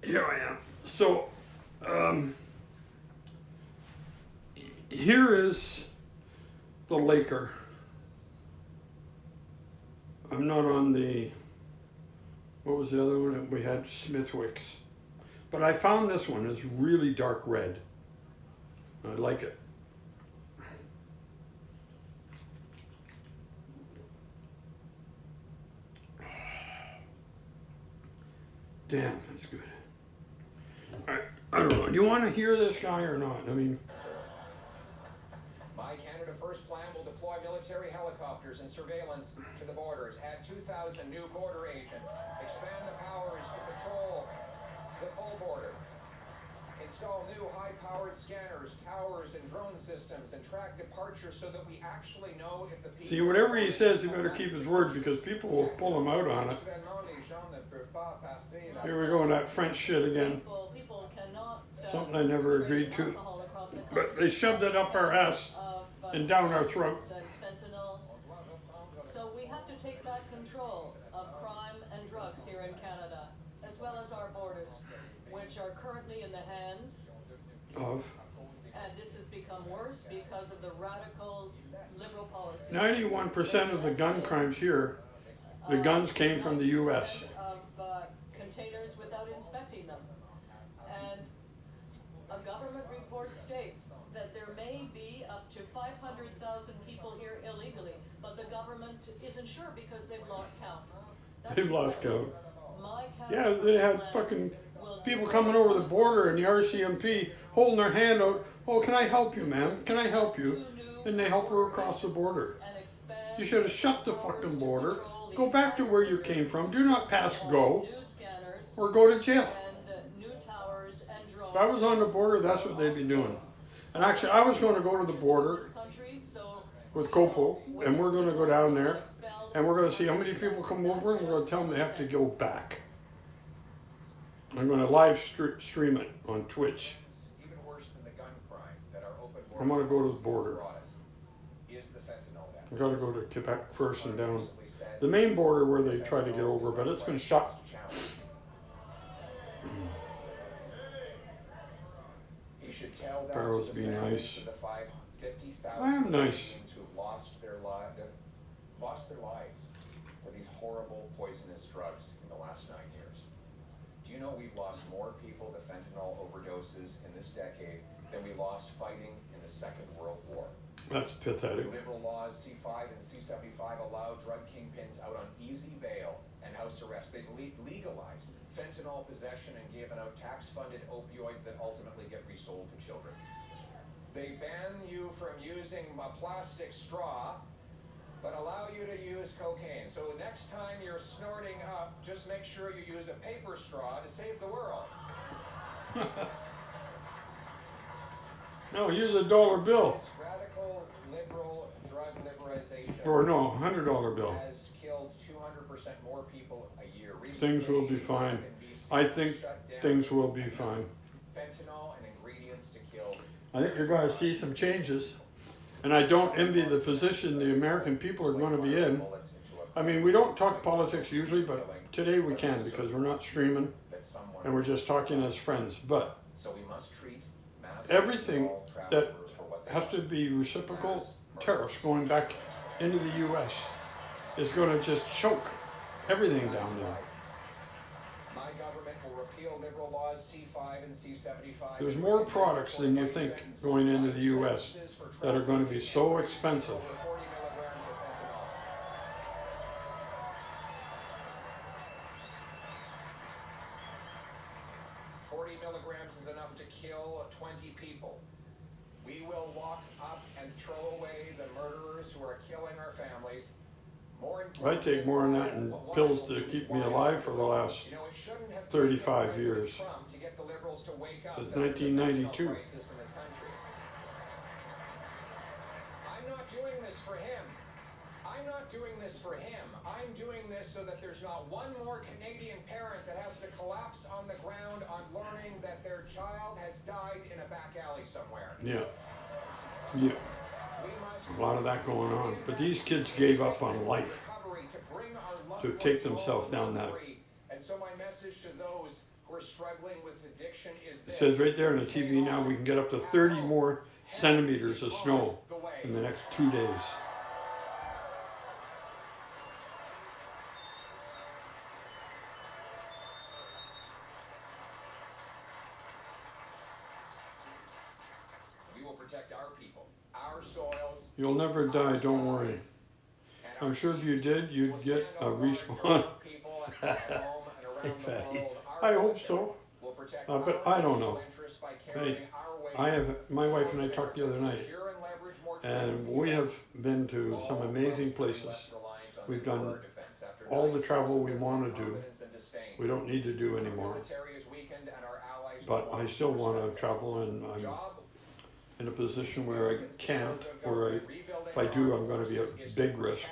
here I am. So here is the Laker. I'm not on the, what was the other one? We had Smithwick's. But I found this one is really dark red. I like it. Damn, that's good. I don't know. Do you want to hear this guy or not? I mean, My My Canada First plan will deploy military helicopters and surveillance to the borders, add 2,000 new border agents, expand the powers to patrol the full border, install new high-powered scanners, towers, and drone systems, and track departures so that we actually know if the people... See, whatever he says, he better keep his word because people will pull him out on it. Here we go on that French shit again. People cannot Something I never agreed to. alcohol across the country But they shoved it up our ass of, and down our throat. and fentanyl. So we have to take back control of crime and drugs here in Canada, as well as our borders, which are currently in the hands, Of and this has become worse because of the radical liberal policies. 91% of the gun crimes here, the guns came from the U.S. Of containers without inspecting them. And a government report states that there may be up to 500,000 people here illegally, but the government isn't sure because they've lost count. That's They've lost count. My Yeah, they had fucking people coming over the border and the RCMP holding their hand out. Oh, can I help you, ma'am? Can I help you? And they help her across the border. You should have shut the fucking border. Go back to where you came from. Do not pass go or go to jail. If I was on the border, that's what they'd be doing. And actually, I was going to go to the border with Copo, and we're going to go down there, and we're going to see how many people come over, and we're going to tell them they have to go back. I'm going to live stream it on Twitch. Even worse than the gun crime that our open I'm going to go to the border. Is the fentanyl deaths. I've got to go to Quebec first and down the main border where they try to get over, but it's been shut. He should tell that Barrows to be the families nice. of the 50,000 I am nice. Canadians who've lost their lives to these horrible poisonous drugs in the last 9 years. Do you know we've lost more people to fentanyl overdoses in this decade than we lost fighting in the Second World War? That's pathetic. Liberal laws C5 and C75 allow drug kingpins out on easy bail and house arrest. They've legalized fentanyl possession and given out tax-funded opioids that ultimately get resold to children. They ban you from using a plastic straw, but allow you to use cocaine. So the next time you're snorting up, just make sure you use a paper straw to save the world. No, use a dollar bill. This radical liberal drug liberalization Or no, $100 bill. has killed 200% more people a year. Things will be fine. I think things will be fine. Fentanyl and ingredients to kill. I think you're going to see some changes. And I don't envy the position the American people are going to be in. I mean, we don't talk politics usually, but today we can because we're not streaming and we're just talking as friends. But So we must treat everything that has to be reciprocal tariffs going back into the U.S. is going to just choke everything down there. My government will repeal liberal laws C5 and C75. There's more products than you think going into the U.S. that are going to be so expensive. Over 40 milligrams of fentanyl. 40 milligrams is enough to kill 20 people. We will walk up and throw away the murderers who are killing our families. I take more than that in pills to keep me alive for the last 35 years. Since 1992. I'm not doing this for him. I'm not doing this for him. I'm doing this so that there's not one more Canadian parent that has to collapse on the ground on learning that their child has died in a back alley somewhere. Yeah. Yeah. A lot of that going on. But these kids gave up on life to take themselves down that. And so my message to those who are struggling with addiction is this. It says right there on the TV now we can get up to 30 more centimeters of snow in the next 2 days. We will protect our people, our soils. You'll never die, don't worry. I'm sure if you did, you'd get a respawn. Hey, fatty. I hope so. But I don't know. Hey, my wife and I talked the other night. And we have been to some amazing places. We've done all the travel we want to do. We don't need to do anymore. But I still want to travel, and I'm in a position where I can't, or if I do, I'm going to be at big risk.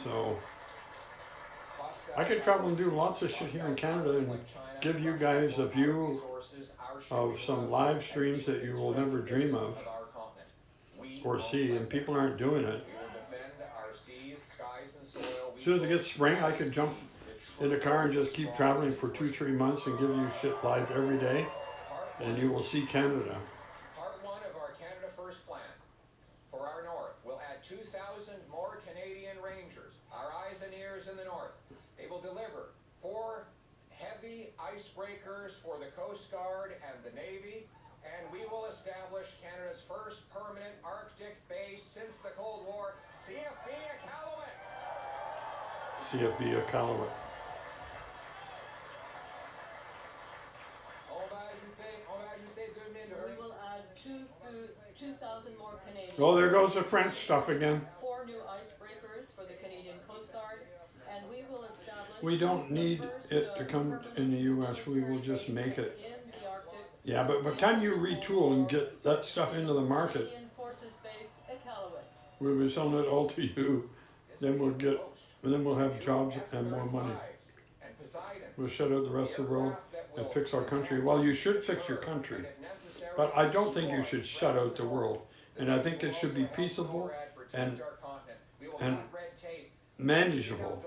So I could travel and do lots of shit here in Canada and give you guys a view of some live streams that you will never dream of or see, and people aren't doing it. As soon as it gets spring, I could jump in the car and just keep traveling for 2-3 months and give you shit live every day, and you will see Canada. Part 1 of our Canada First plan for our north will add 2,000 more Canadian Rangers, our eyes and ears in the north. They will deliver 4 heavy icebreakers for the Coast Guard and the Navy, and we will establish Canada's first permanent Arctic base since the Cold War, CFB Iqaluit. CFB Iqaluit. We will add 2,000 more Canadian. Oh, there goes the French stuff again. 4 new icebreakers for the Canadian Coast Guard, and we will establish. We don't need the first, it to come in the U.S. We will military just base make it. in the Arctic Yeah, but since by the the time you end of the retool Cold and War. get that stuff into the market, Canadian Forces Base Iqaluit. we'll be selling it all to you. Then we'll have jobs and more money. We'll shut out the rest of the world and fix our country. Well, you should fix your country, but I don't think you should shut out the world. And I think it should be peaceable and manageable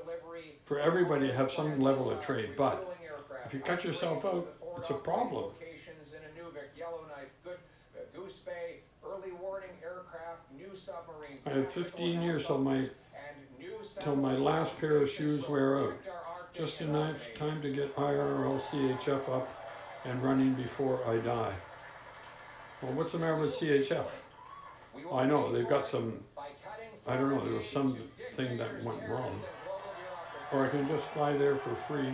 for everybody to have some level of trade. But if you cut yourself out, it's a problem. I have 15 years till my last pair of shoes wear out. Just enough time to get IRL-CHF up and running before I die. Well, what's the matter with CHF? I know, they've got some, I don't know, there was something that went wrong. Or I can just fly there for free,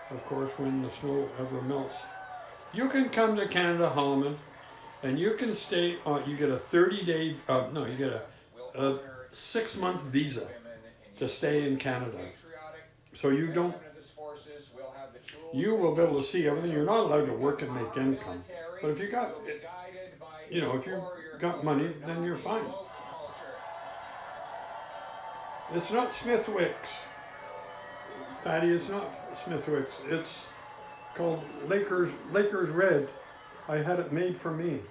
of course, when the snow ever melts. You can come to Canada, Holloman, and you can stay on, you get a 30-day, you get a 6-month visa to stay in Canada. So you will be able to see everything. You're not allowed to work and make income. But if you got, if you got money, then you're fine. It's not Smithwick's. Fatty, it's not Smithwick's. It's called Lakers Red. I had it made for me.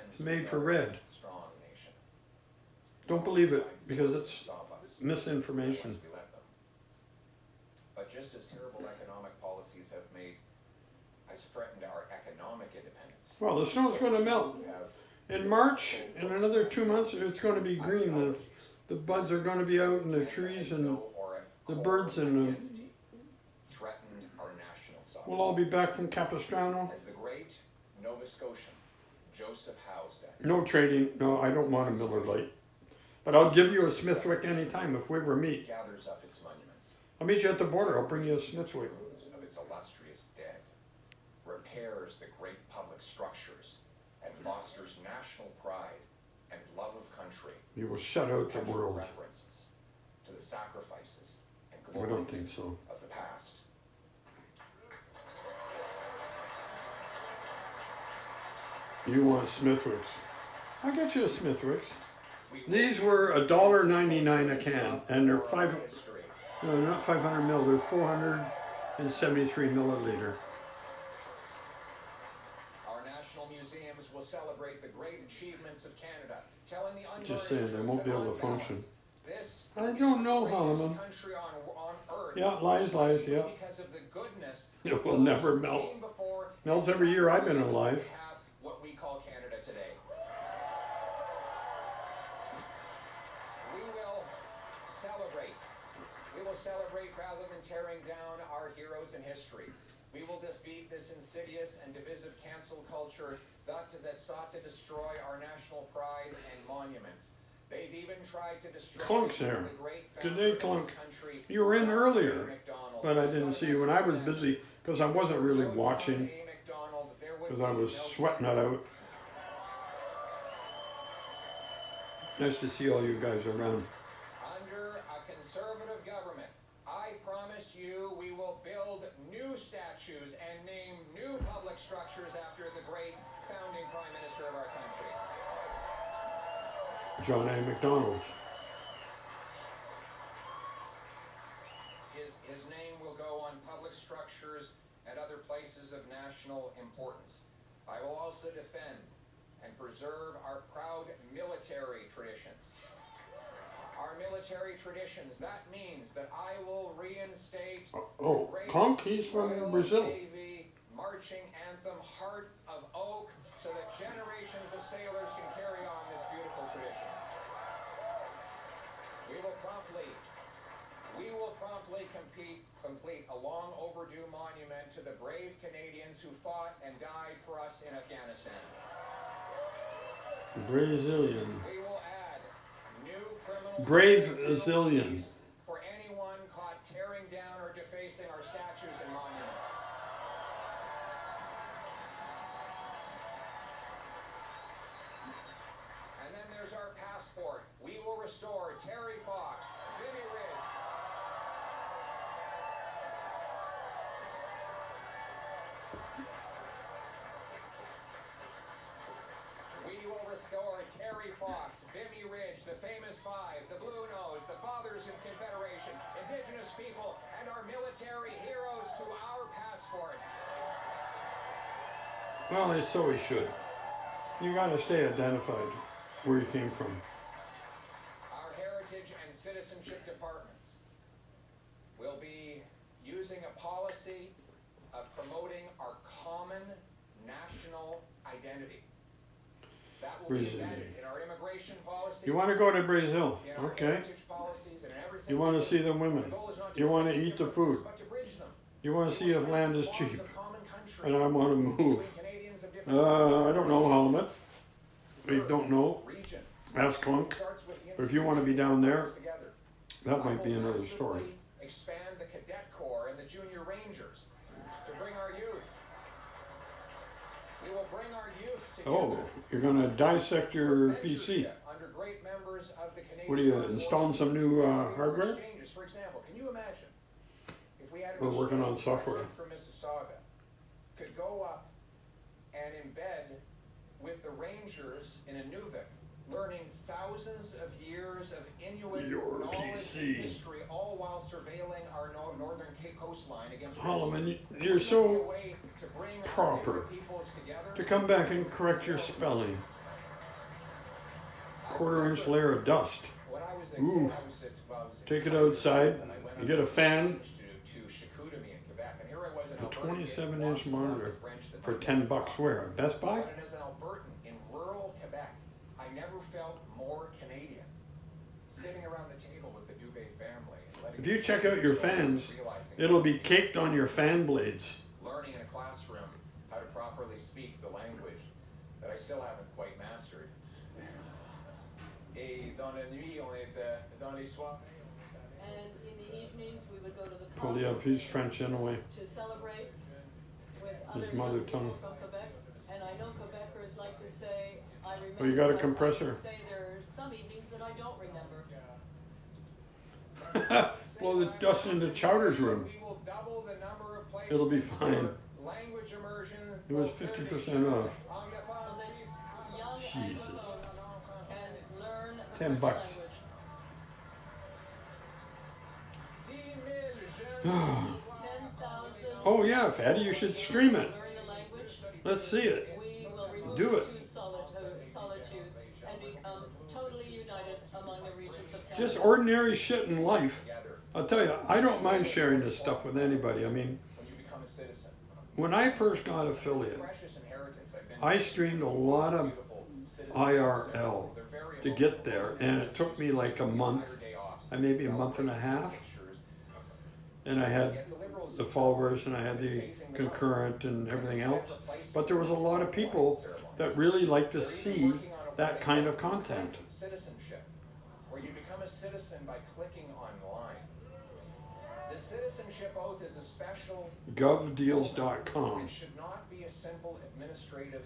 It's made for red. Don't believe it, because it's misinformation. But just as terrible economic policies has threatened our economic independence. Well, the snow's going to melt. In March, in another 2 months, it's going to be green. The buds are going to be out in the trees, and the birds and threatened our national sovereignty. we'll all be back from Capistrano. As the great Nova Scotian Joseph Howe said. No trading. No, I don't want a Miller Lite. But I'll give you a Smithwick anytime if we ever meet. Gathers up its monuments. I'll meet you at the border. I'll bring you a Smithwick. Of its illustrious dead, repairs the great public structures, and fosters national pride and love of country. You will shut out the world. References to the sacrifices and I don't glories think so. of the past. You want Smithwicks? I'll get you a Smithwicks. These were $1.99 a can, and they're not 500 mil. They're 473 milliliter. Our national museums will celebrate the great achievements of Canada, telling the Just saying, they won't be able to function. This I don't know, Holloman. country on earth. Yeah, lies, yeah. Because of the goodness It will never melt. Melts every year I've been alive. What we call Canada today. We will celebrate. We will celebrate rather than tearing down our heroes in history. We will defeat this insidious and divisive cancel culture that sought to destroy our national pride and monuments. They've even tried to destroy Clunk's there. the great Today, founder of Clunk. this country. You were in earlier, McDonald. but I didn't see you. And I was busy because I wasn't really watching. because I was sweating it out. Nice to see all you guys around. Under a conservative government, I promise you we will build new statues and name new public structures after the great founding Prime Minister of our country. John A. MacDonald. His name will go on public structures and other places of national importance. I will also defend and preserve our proud military traditions. Our military traditions, that means that I will reinstate Oh, the great Conky's from Royal Brazil. Navy marching anthem, Heart of Oak, so that generations of sailors can carry on this beautiful tradition. We will promptly complete a long overdue monument to the brave Canadians who fought and died for us in Afghanistan. Brazilian. We will add new criminal Brazilian. for anyone caught tearing down or defacing our statues and monuments. And then there's our passport. We will restore Terry Fox, Vimy Ridge. We will restore Terry Fox, Vimy Ridge, the famous five, the Blue Nose, the Fathers of Confederation, Indigenous people, and our military heroes to our passport. Well, so we should. You gotta stay identified where you came from. Our heritage and citizenship departments will be using a policy of promoting our common national identity. That will be embedded in our immigration policies. You want to go to Brazil? in our Okay. heritage policies and everything You want to we see do. the women? The goal is not You want to erase eat the differences, food? but to bridge them. You want to see if land is cheap? Bonds of common country And I want to move. between Canadians of different I don't know, Helmet. I don't know. region. Ask It Clunk. starts with the But if you want to be down there, institutions together. that I might be will another story. massively expand the cadet corps and the junior rangers to bring our youth. We will bring our youth together. Oh, you're going to dissect your for PC. mentorship under great members of the Canadian What are you Armed installing Forces. some new Valuable hardware? exchanges. For example, can you imagine if we had an We're working on exchange software. from Mississauga could go up and embed with the Rangers in Inuvik, learning thousands of years of Inuit Your knowledge PC. and history, all while surveilling our northern coastline against Holloman, racism. you're Wouldn't that be a so way to bring our proper different peoples together? to come back and correct your spelling. Quarter-inch layer of dust. When I was a Ooh. kid, I was at Take it college, outside, and I went you on get a this fan, exchange to Chicoutimi in Quebec, and here I was in a Alberta, getting 27-inch lost in all the monitor French that for my dad $10 taught. where? Best Buy? But as an Albertan in rural Quebec, I never felt more Canadian. Sitting around the table with the Dubé family. And letting If you them check tell out their your stories and fans, realizing it'll be that caked on your fan blades. learning in a classroom how to properly speak the language that I still haven't quite mastered. Et dans la nuit, on était dans les soirs. And in the evenings, we would go to the Well, pub yeah, he's French anyway. to celebrate with His other mother young people tongue. from Quebec. And I know Quebecers like to say, I remember. Oh, you got a but I compressor. can say there are some evenings that I don't remember. Blow the dust into Chowder's room. We will double the number of places It'll be for fine. language immersion. It was 50% off. So that young Jesus. Anglophones can learn the $10. French language. 10,000. Oh yeah, Fatty, you should stream it. Learn the language. Let's see it. We will remove Do it. two solitudes and become totally united among the regions of Canada. Just ordinary shit in life. I'll tell you, I don't mind sharing this stuff with anybody. I mean, When you become a citizen. when I first got affiliate, Precious inheritance. I've been I streamed a lot of beautiful citizen IRL They're very to get there, and it took me like a month, maybe a month and a half. And I had the fall version, I had the concurrent and everything else. But there was a lot of people that really like to see that kind of content. Citizenship, where you become a citizen by clicking online. The citizenship oath is a special govdeals.com. It should not be a simple administrative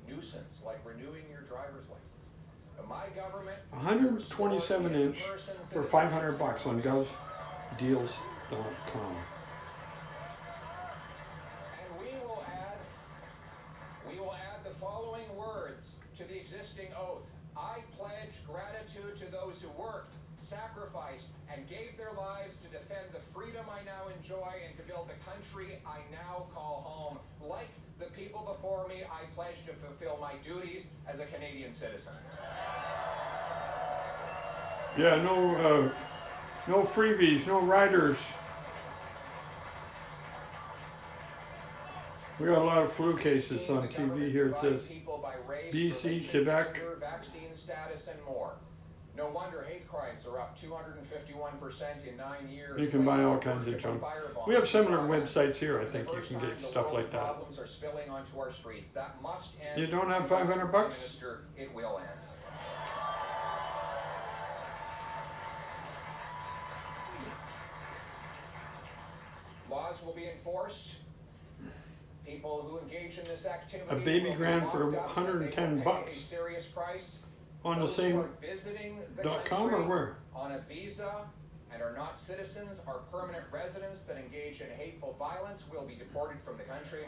nuisance like renewing your driver's license. My government 127 inch for $500 on govdeals.com. And we will add the following words to the existing oath. I pledge gratitude to those who worked, sacrificed, and gave their lives to defend the freedom I now enjoy and to build the country I now call home. Like the people before me, I pledge to fulfill my duties as a Canadian citizen. Yeah, no freebies, no riders. We got a lot of flu cases on TV here. It says BC, Quebec. Vaccine status and more. No wonder hate crimes are up 251% in 9 years. You can buy all kinds of junk. We have similar websites here. I think you can get stuff like that. Problems are spilling onto our streets. That must end. You don't have $500? Minister, it will end. Laws will be enforced. People who engage in this activity A baby will be grand for locked up and they will pay a $110 serious price. on the Those who same are visiting the .com or country where? on a visa and are not citizens are permanent residents that engage in hateful violence will be deported from the country.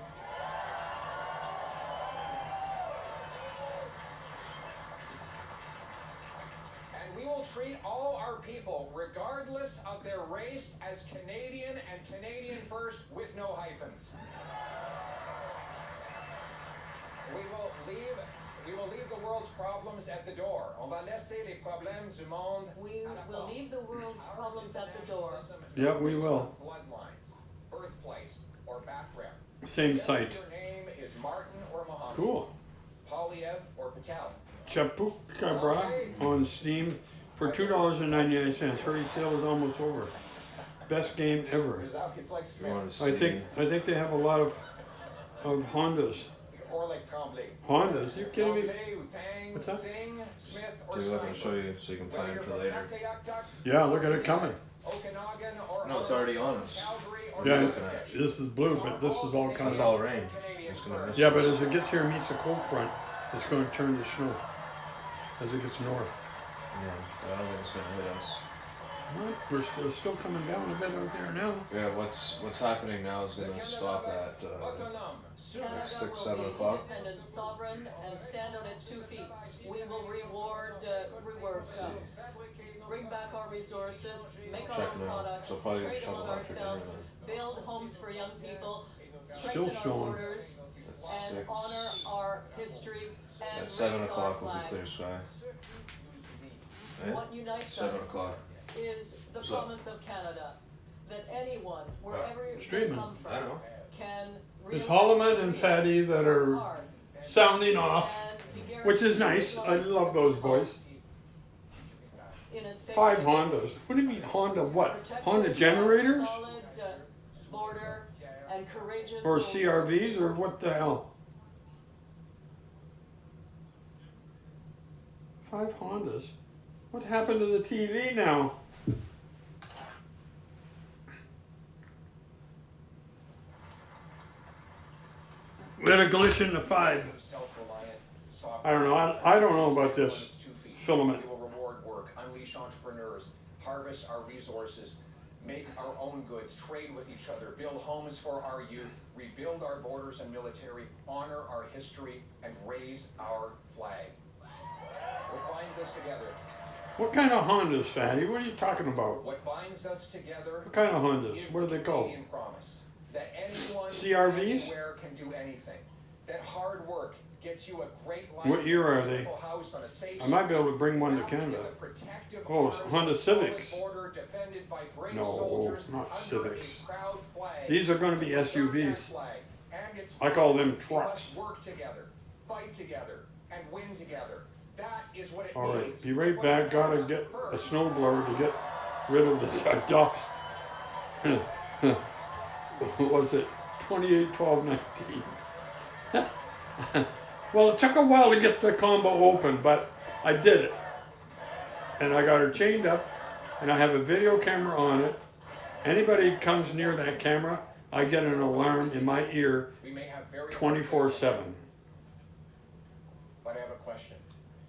And we will treat all our people, regardless of their race, as Canadian and Canadian first with no hyphens. We will leave the world's problems at the door. On va laisser les problèmes du monde We à la will porte. leave the world's problems at the door. Yeah, we will. Bloodlines, birthplace, or background. Same Whether site. Your name is Martin or Muhammad. Cool. Polyev or Patel. Chapuk Cabra on Steam for $2.99. Hurry sale is almost over. Best game ever. It's like You want Smith to I think they have a lot of Hondas. or like Tremblay. Hondas? You kidding me? Tremblay, Tang, What's that? Singh, Smith, or do you want me to show Steinberg. you so you can Whether plan you're for from later? Tuktoyaktuk, Yeah, look at it coming. Okanagan, or No, it's already on us. Calgary, or Yeah, Newfoundland. this is blue, but this is all coming That's up. all rain. It's gonna miss Yeah, us. but as it gets here and meets the cold front, it's going to turn to snow as it gets north. Yeah, I don't think it's gonna hit us. What? We're still coming down a bit out there now. Yeah, what's happening now is gonna stop at Autonome, Canada 6, will 7 be o'clock. independent, sovereign, and stand on its 2 feet. We will bring back our resources, make our Check own now. products, So probably trade shut among it off ourselves, again, build homes for young people, Still strengthen our showing. borders, It's and 6. honor our history and At 7 raise our o'clock will be flag. clear sky. Eh? What unites 7 us o'clock. is the So- promise of Canada, that anyone, wherever they Streaming. come from, I know. can It's realize Holloman and their Fatty that work are hard, sounding off, and be which is guaranteed nice. I employment love those boys. in a safe 5 way. Hondas. What do you mean Honda what? Protected Honda by a generators? solid, border and courageous Or soldiers. CRVs or what the hell? 5 Hondas? What happened to the TV now? We had a glitch in the 5. self-reliant, I don't know. I don't know about this on its 2 feet. filament. We will reward work, unleash entrepreneurs, harvest our resources, make our own goods, trade with each other, build homes for our youth, rebuild our borders and military, honor our history, and raise our flag. What binds us together? What kind of Hondas, Fatty? What are you talking about? What binds us together What kind of Hondas? is What are the they called? Canadian promise that anyone CRVs? anywhere can do anything. That hard work gets you a great life. What year are a they? beautiful house on a safe I might be able to street, bring one to wrapped in Canada. the protective Oh, arms Honda of a solid Civics. border defended by brave No, soldiers not under Civics. a proud flag. These are going to be preserve that SUVs. flag and its I call promise. them We trucks. must work together, fight together, and win together. That is what it All right, means. be right to back. put Gotta Canada get a first. snowblower to get rid of the dust. What was it? 28, 12, 19. Well, it took a while to get the combo open, but I did it. And I got her chained up, and I have a video camera on it, Anybody comes near that camera, I get an alarm in my ear We may have very 24/7. But I have a question.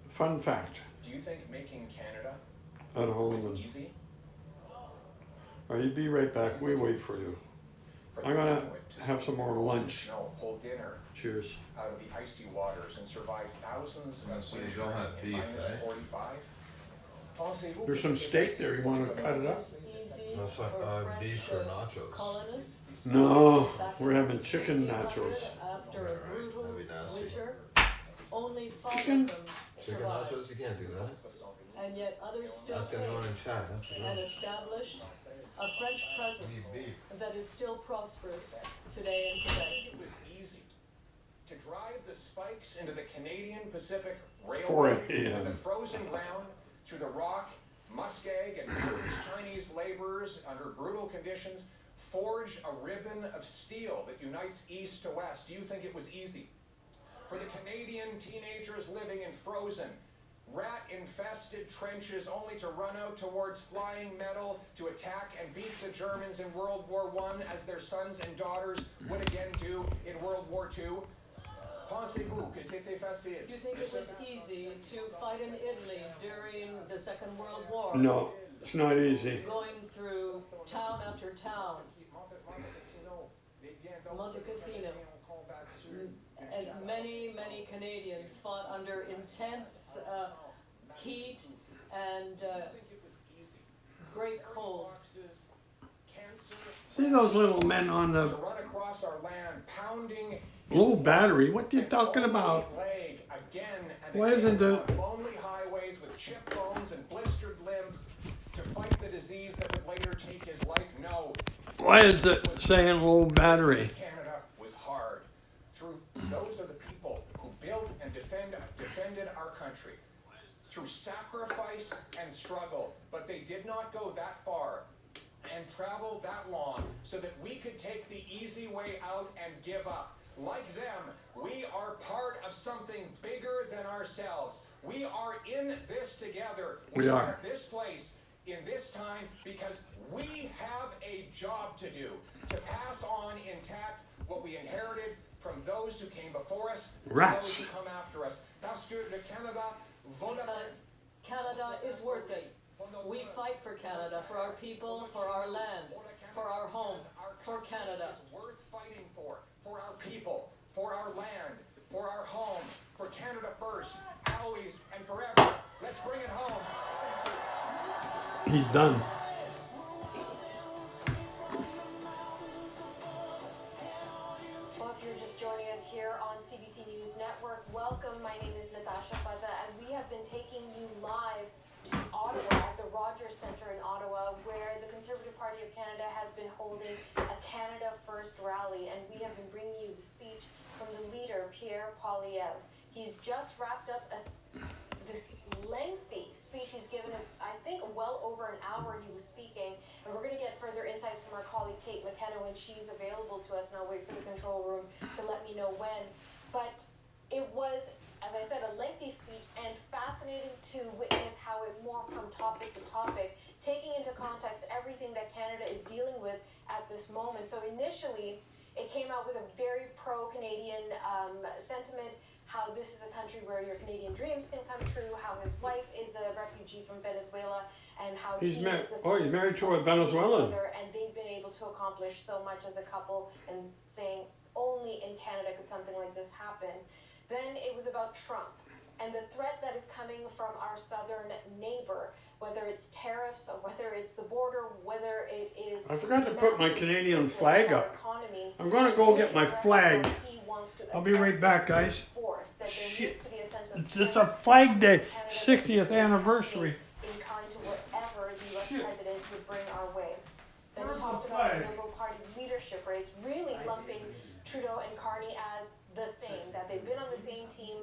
Fun fact. Do you think making Canada At home. was easy? All right, be right back. We wait for you. For I'm the gonna Inuit to have some more sleep in lunch. snow, pull dinner Cheers. out of the icy waters and survive thousands of So you winters don't have in beef, minus eh? 45? There's some steak there. You want to cut it It up? was easy That's for like French beef or nachos. colonists No, back we're in having chicken 1600 nachos. after a Alright, brutal that'd be nasty. winter. Only 5 Chicken? of them Chicken survived, nachos, you can't do that. and yet others still Ask came anyone in chat. That's and good. established a French We presence need beef. that is still prosperous today in Quebec. It was easy to drive the spikes into the Canadian Pacific 4 Railway a.m. into the frozen ground through the rock, muskeg, and countless Chinese laborers under brutal conditions forge a ribbon of steel that unites east to west. Do you think it was easy? For the Canadian teenagers living in frozen, rat-infested trenches only to run out towards flying metal to attack and beat the Germans in World War I as their sons and daughters would again do in World War II? Pensez-vous que c'était facile? Do you think it was easy to fight in Italy during the Second World War? No, it's not easy. Going through town after town, Monte Cassino. And many, many Canadians fought under intense heat and great cold. See those little men on To the run across our land, pounding low battery? What you talking about? leg again and Why again isn't the- on lonely highways with chipped bones and blistered limbs to fight the disease that would later take his life? No. Why is it saying low battery? Canada was hard. Those are the people who built and defended our country through sacrifice and struggle, but they did not go that far and travel that long so that we could take the easy way out and give up. Like them, we are part of something bigger than ourselves. We are in this together. We are. At this place in this time because we have a job to do to pass on intact what we inherited from those who came before us, to Rats. those who come after us. Parce que le Canada vaut la peine. Because Canada is worth it. We fight for Canada, for our people, for our land, for our home, for Canada. Is worth fighting for our people, for our land, for our home, for Canada first, always and forever. Let's bring it home. He's done. Well, if you're just joining us here on CBC News Network, welcome. My name is Natasha Fata, and we have been taking you live to Ottawa at the Rogers Centre in Ottawa, where the Conservative Party of Canada has been holding a Canada First rally, and we have been bringing you the speech from the leader, Pierre Poilievre. He's just wrapped up this lengthy speech he's given. It's, I think, well over an hour he was speaking, and we're going to get further insights from our colleague Kate McKenna when she's available to us, and I'll wait for the control room to let me know when. But it was, as I said, a lengthy speech, and fascinating to witness how it morphed from topic to topic, taking into context everything that Canada is dealing with at this moment. So initially, it came out with a very pro-Canadian sentiment, how this is a country where your Canadian dreams can come true, how his wife is a refugee from Venezuela, and how He's he married. is the Oh, he's son married to of a Venezuelan. mother, and they've been able to accomplish so much as a couple, and saying only in Canada could something like this happen. Then it was about Trump and the threat that is coming from our southern neighbor, whether it's tariffs or whether it's the border, whether it is. I forgot to put my massive Canadian crippling flag of our up. economy. I'm gonna go get my Addressing flag. how he wants to I'll be right address back, this guys. force, that there Shit. needs to be a sense of It's strength a Flag Day, Canada 60th to anniversary. in kind to whatever the U.S. Shit. president would bring our way. Then Where's the talked about the flag? Liberal Party leadership race, really lumping Trudeau and Carney as the same, that they've been on the same team,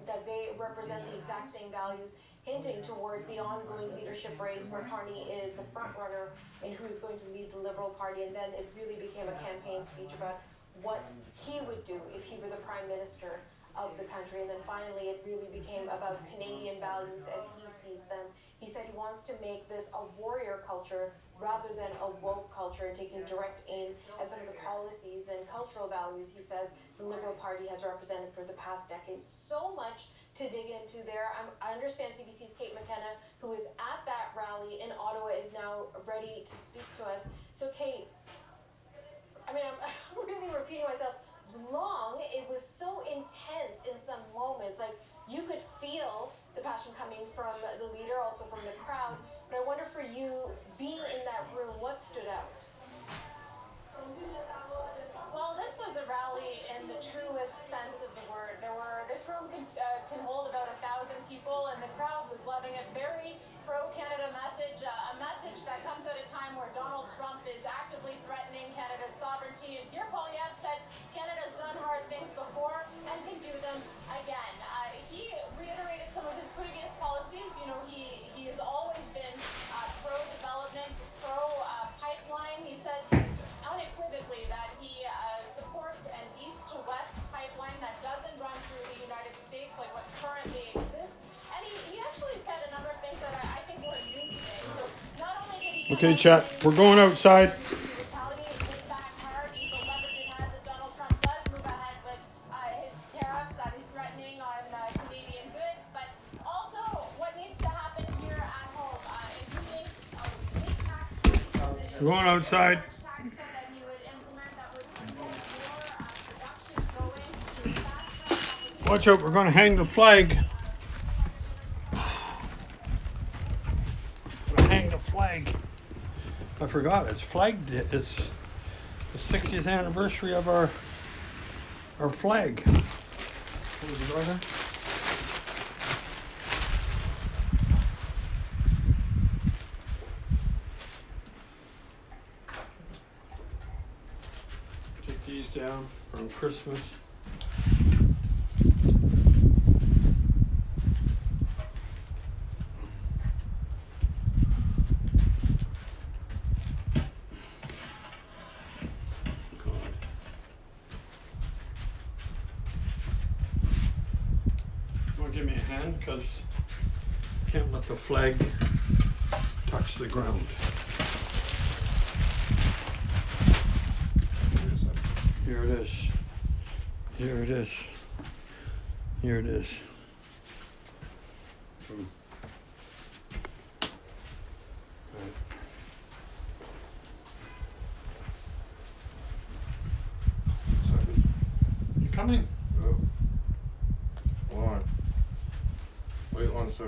that they represent the exact same values, hinting towards the ongoing leadership race where Carney is the front runner in who's going to lead the Liberal Party. And then it really became a campaign speech about what he would do if he were the Prime Minister of the country. And then finally, it really became about Canadian values as he sees them. He said he wants to make this a warrior culture rather than a woke culture, and taking direct aim at some of the policies and cultural values he says the Liberal Party has represented for the past decade. So much to dig into there. I understand CBC's Kate McKenna, who is at that rally in Ottawa, is now ready to speak to us. So Kate, I mean, I'm really repeating myself. It's long. It was so intense in some moments. Like, you could feel the passion coming from the leader, also from the crowd. But I wonder for you, being in that room, what stood out? Well, this was a rally in the truest sense of the word. This room can hold about 1,000 people, and the crowd was loving it. Very pro-Canada message, a message that comes at a time where Donald Trump is actively threatening Canada's sovereignty. And Pierre Poilievre said Canada's done hard things before and can do them again. He reiterated some of his previous policies. You know, he has always been pro-development, pro-pipeline. He said unequivocally that he supports an east-to-west pipeline that doesn't run through the United States like what currently exists. And he actually said a number of things that I think were new today. So not only did he... Okay, chat, we're going outside. We're going outside. Watch out, we're going to hang the flag. We're going to hang the flag. I forgot, it's Flag Day. It's the 60th anniversary of our flag. What was the order? Take these down from Christmas. Give me a hand, because I can't let the flag touch the ground. Here it is. Here it is. Here it is. Right. You coming? Oh. Hold on. Wait one sec.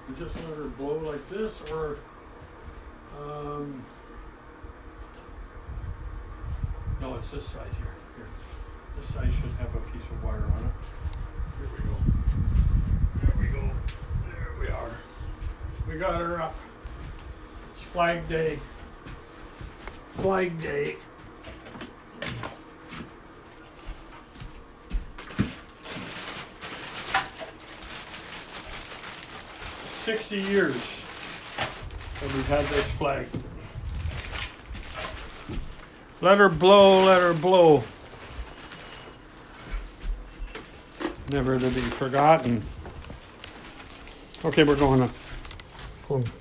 You just let her blow like this, or no, it's this side here. Here, this side should have a piece of wire on it. Here we go. There we go. There we are. We got her up. It's Flag Day. Flag Day. "60 years that we've had this flag. Let her blow, let her blow. Never to be forgotten." Okay, we're going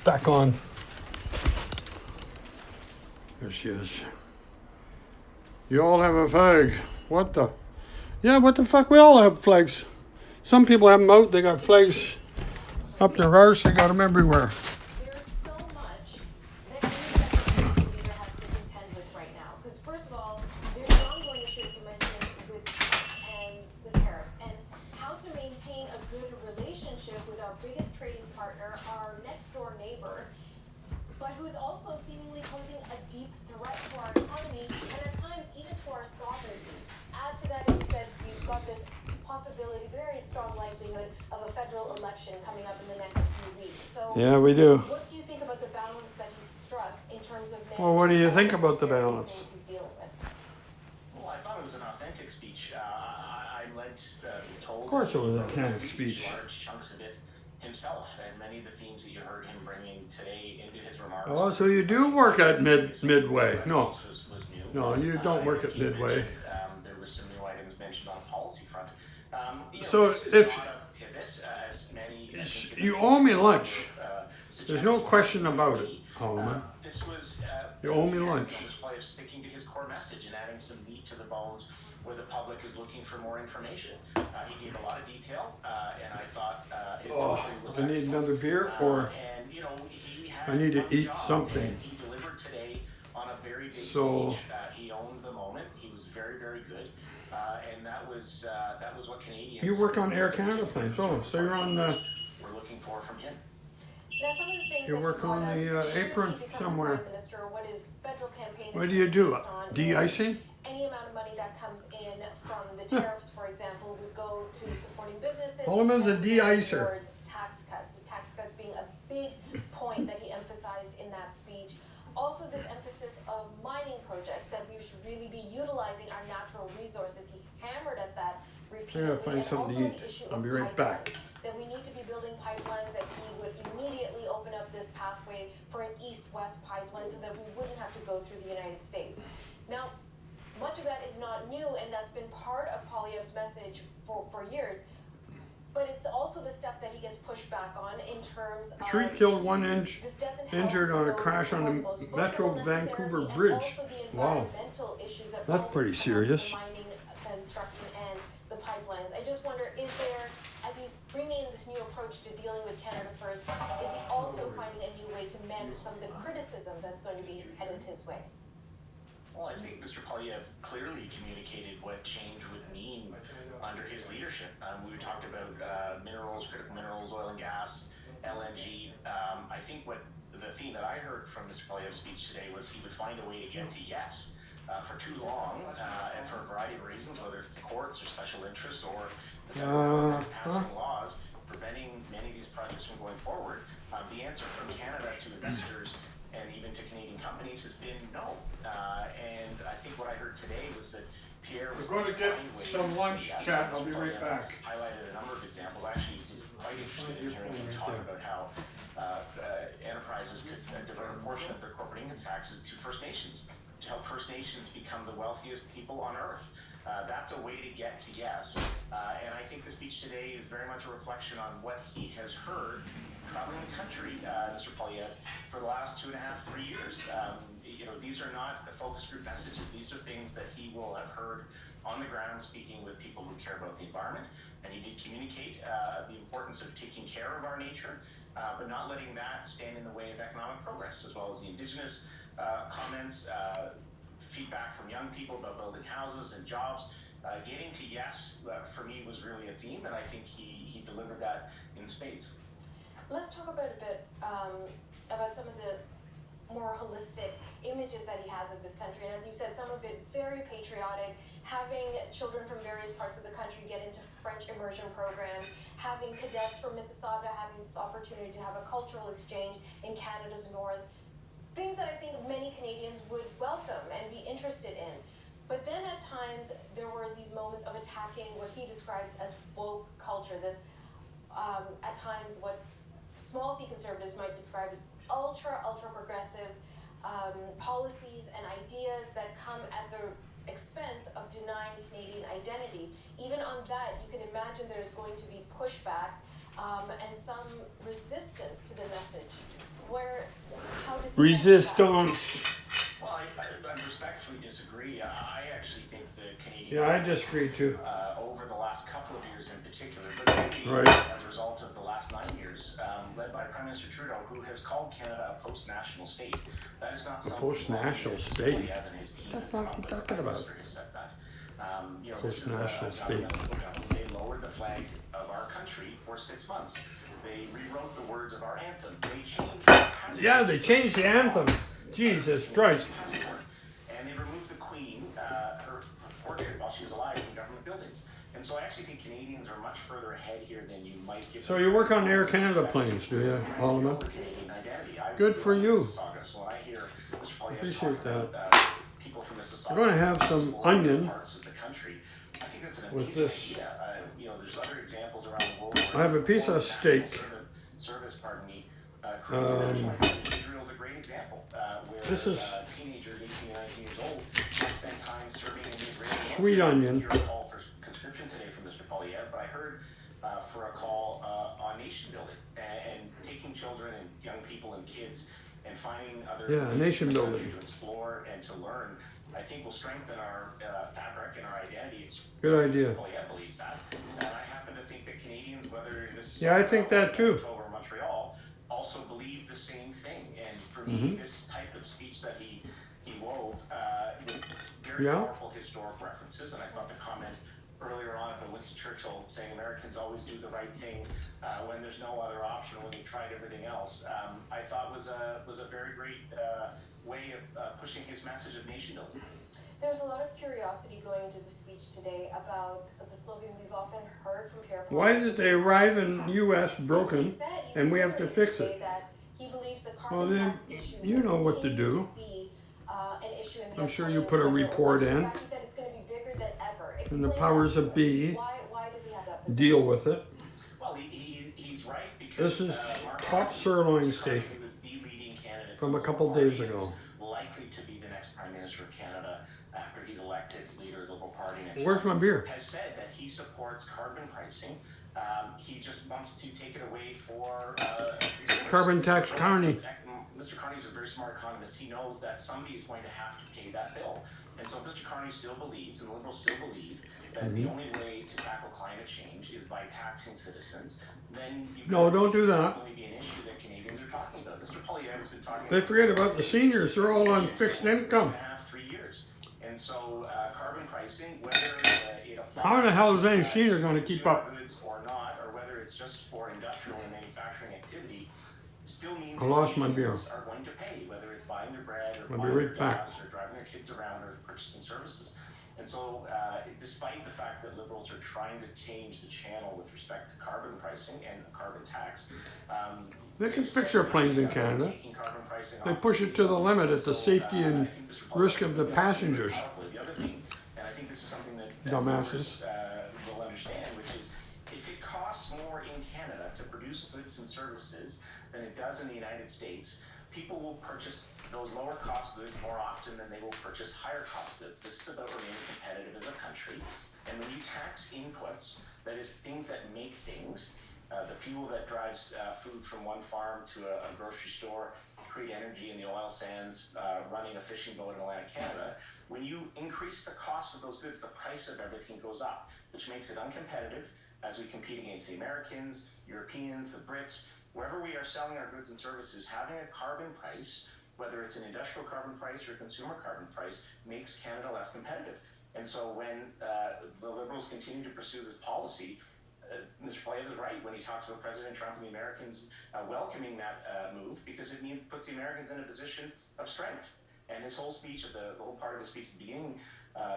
back on. There she is. You all have a flag. What the? Yeah, what the fuck? We all have flags. Some people have them out. They got flags up their arse. They got them everywhere. There's so much that any leader has to contend with right now. Because first of all, there's the ongoing issue, as you mentioned, with and the tariffs, and how to maintain a good relationship with our biggest trading partner, our next door neighbor, but who's also seemingly posing a deep threat to our economy and at times even to our sovereignty. Add to that, as you said, you've got this possibility, very strong likelihood of a federal election coming up in the next few weeks. So Yeah, we do. what do you think about the balance that he struck in terms of Well, what do you think managing about the various balance? things he's dealing with? Well, I thought it was an authentic speech. I led told Of course it was a wrote candid speech. large chunks of it himself, and many of the themes that you heard him bringing today into his remarks. Oh, so you do work at Midway? No, was new. no, you don't work As at he Midway. mentioned, there was some new items mentioned on the policy front. So this is if- not a pivot, as many, I think, You owe me lunch. suggests There's no question about it, Holloman. This was You owe me lunch. Mr. Polyev sticking to his core message and adding some meat to the bones where the public is looking for more information. He gave a lot of detail, and I thought his delivery was I need excellent. another beer, or And he had I need to one eat job, something. and he delivered today on a very big So- stage. He owned the moment. He was very, very good, and that was what Canadians. you work on Air Canada planes. Oh, so you're on the. We're looking for from him. Now, some of the things You that work he brought on up, the, should he apron become somewhere. Prime Minister, what his federal campaign is What do you do? based on is De-icing? any amount of money that comes in from the tariffs, for example, would go to supporting businesses. Holloman's a and de-icer. towards tax cuts. So tax cuts being a big point that he emphasized in that speech. Also, this emphasis of mining projects, that we should really be utilizing our natural resources. He hammered at that repeatedly. find And something also to the eat. issue I'll of be right back. pipelines, that we need to be building pipelines, that he would immediately open up this pathway for an east-west pipeline so that we wouldn't have to go through the United States. Now, much of that is not new, and that's been part of Polyev's message for years. But it's also the stuff that he gets pushed back on in terms of 3 killed, 1 this doesn't help injured on a those crash who on are the most Metro vulnerable Vancouver necessarily, and Bridge. also the Wow. environmental issues that That's always pretty come serious. with mining, construction, and the pipelines. I just wonder, is there, as he's bringing in this new approach to dealing with Canada First, is he also finding a new way to manage some of the criticism that's going to be headed his way? Well, I think Mr. Polyev clearly communicated what change would mean under his leadership. We talked about minerals, critical minerals, oil and gas, LNG. I think what the theme that I heard from Mr. Polyev's speech today was he would find a way to get to yes. For too long, and for a variety of reasons, whether it's the courts or special interests or the federal government passing laws preventing many of these projects from going forward, the answer from Canada to investors and even to Canadian companies has been no. And I think what I heard today was that Pierre was We're going to get find ways some to lunch, say yes. chat. I'll be Mr. right Polyev back. Highlighted a number of examples. Actually, he was quite interested in hearing him talk about how enterprises could divert a portion of their corporate income taxes to First Nations, to help First Nations become the wealthiest people on earth. That's a way to get to yes. And I think the speech today is very much a reflection on what he has heard traveling the country, Mr. Polyev, for the last 2.5, 3 years. These are not focus group messages. These are things that he will have heard on the ground speaking with people who care about the environment. And he did communicate the importance of taking care of our nature, but not letting that stand in the way of economic progress, as well as the Indigenous comments, feedback from young people about building houses and jobs. Getting to yes, for me, was really a theme, and I think he delivered that in spades. Let's talk about a bit about some of the more holistic images that he has of this country. And as you said, some of it very patriotic, having children from various parts of the country get into French immersion programs, having cadets from Mississauga having this opportunity to have a cultural exchange in Canada's north. Things that I think many Canadians would welcome and be interested in. But then at times, there were these moments of attacking what he describes as woke culture, this, at times, what small c conservatives might describe as ultra progressive policies and ideas that come at the expense of denying Canadian identity. Even on that, you can imagine there's going to be pushback and some resistance to the message. How does he Resistance. Well, I respectfully disagree. I actually think the Canadian Yeah, I disagree too. over the last couple of years in particular, but maybe Right. as a result of the last 9 years, led by Prime Minister Trudeau, who has called Canada a post-national state. That is not something post-national Mr. state? Polyev and his team What the have fuck come up you with. talking The Prime about? Minister has said that. This is Post-national a state. government. They lowered the flag of our country for 6 months. They rewrote the words of our anthem. They changed the passport. Yeah, they changed the anthem. Jesus Christ. And they removed the Queen, her portrait while she was alive in government buildings. And so I actually think Canadians are much further ahead here than you might give. So you work on Air Canada planes, do you, Holloman? Canadian identity. I Good grew for up in you. Mississauga, so when I hear Mr. Polyev Appreciate talk about, that. people from Mississauga, We're going to have some exploring onion parts of the country, I think that's an with amazing this idea. there's other examples around the world. I have a piece of steak. Service, pardon me. Israel's a great example where This is teenagers, 18, 19 years old, will spend time serving in the Israeli sweet onion. Your call for conscription today from Mr. Polyev, but I heard for a call on nation building and taking children and young people and kids and finding other nation building to explore and to learn. I think will strengthen our fabric and our identity. It's good idea. Polyev believes that, and I happen to think that Canadians, whether this I think that too. Or Montreal, also believe the same thing. And for me, this type of speech that he wove with very powerful historic references, and I thought the comment earlier on about Winston Churchill saying Americans always do the right thing when there's no other option, when they've tried everything else, I thought was a very great way of pushing his message of nation building. There's a lot of curiosity going into the speech today about the slogan we've often heard from Pierre. Why is it they arrive in U.S. broken and we have to fix it? That he believes the carbon tax issue you know what to do. An issue in the I'm sure you put a report in. In fact, he said it's going to be bigger than ever. And the powers of be why does he have that position? deal with it. Well, he's right because This is top sirloin steak was the leading candidate from a couple days ago. Likely to be the next Prime Minister of Canada after he's elected leader of the Liberal Party next Where's my beer? has said that he supports carbon pricing. He just wants to take it away for Carbon tax Carney. Mr. Carney's a very smart economist. He knows that somebody is going to have to pay that bill. And so Mr. Carney still believes, and the Liberals still believe, that the only way to tackle climate change is by taxing citizens. Then don't do that. It's going to be an issue that Canadians are talking about. Mr. Polyev has been talking They forget about the seniors. They're all on fixed income. 3 years. And so carbon pricing, whether it applies How in the hell is any senior going to keep up? goods or not, or whether it's just for industrial and manufacturing activity, still means I lost my beer. Canadians are going to pay, whether it's buying their bread or I'll be buying right their back. gas or driving their kids around or purchasing services. And so, despite the fact that Liberals are trying to change the channel with respect to carbon pricing and carbon tax, They can fix airplanes in Canada. They push it to the limit at the safety and risk of the passengers. The other thing, and I think this is something that Dumbasses. will understand, which is if it costs more in Canada to produce goods and services than it does in the United States, people will purchase those lower cost goods more often than they will purchase higher cost goods. This is about remaining competitive as a country. And when you tax inputs, that is things that make things, the fuel that drives food from one farm to a grocery store, create energy in the oil sands, running a fishing boat in Atlantic Canada, when you increase the cost of those goods, the price of everything goes up, which makes it uncompetitive as we compete against the Americans, Europeans, the Brits. Wherever we are selling our goods and services, having a carbon price, whether it's an industrial carbon price or a consumer carbon price, makes Canada less competitive. And so when the Liberals continue to pursue this policy, Mr. Polyev is right when he talks about President Trump and the Americans welcoming that move, because it puts the Americans in a position of strength. And his whole speech, the whole part of the speech at the beginning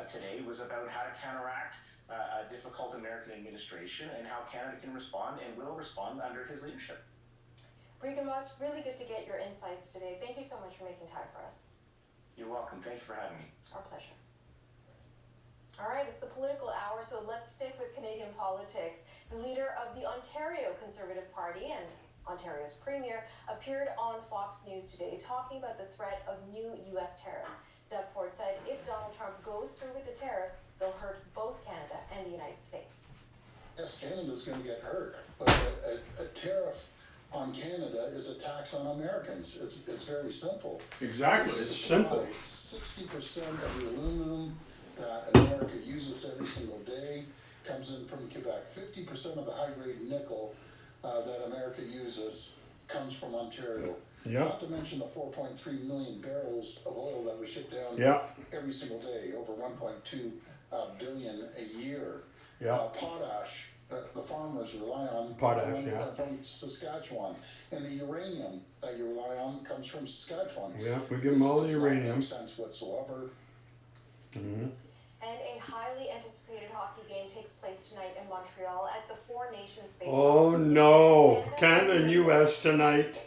today was about how to counteract a difficult American administration and how Canada can respond and will respond under his leadership. Regan Moss, really good to get your insights today. Thank you so much for making time for us. You're welcome. Thank you for having me. Our pleasure. All right, it's the political hour, so let's stick with Canadian politics. The leader of the Ontario Conservative Party and Ontario's premier appeared on Fox News today talking about the threat of new U.S. tariffs. Doug Ford said if Donald Trump goes through with the tariffs, they'll hurt both Canada and the United States. Yes, Canada's going to get hurt, but a tariff on Canada is a tax on Americans. It's very simple. Exactly, it's simple. 60% of the aluminum that America uses every single day comes in from Quebec. 50% of the high-grade nickel that America uses comes from Ontario. Yep. Not to mention the 4.3 million barrels of oil that we ship down every single day, over 1.2 billion a year. Potash, the farmers rely on from Saskatchewan, and the uranium that you rely on comes from Saskatchewan. Yeah, we give them all the uranium. No sense whatsoever. And a highly anticipated hockey game takes place tonight in Montreal at the Four Nations Base. Oh no, Canada and U.S. tonight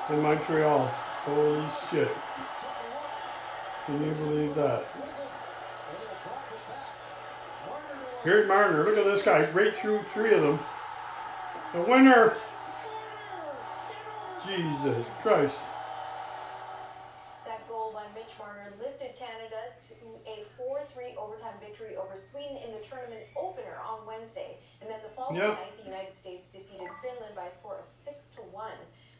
in Montreal. Holy shit. Can you believe that? Here's Marner. Look at this guy. Right through 3 of them. The winner. Jesus Christ. That goal by Mitch Marner lifted Canada to a 4-3 overtime victory over Sweden in the tournament opener on Wednesday. And then the following night, the United States defeated Finland by a score of 6-1.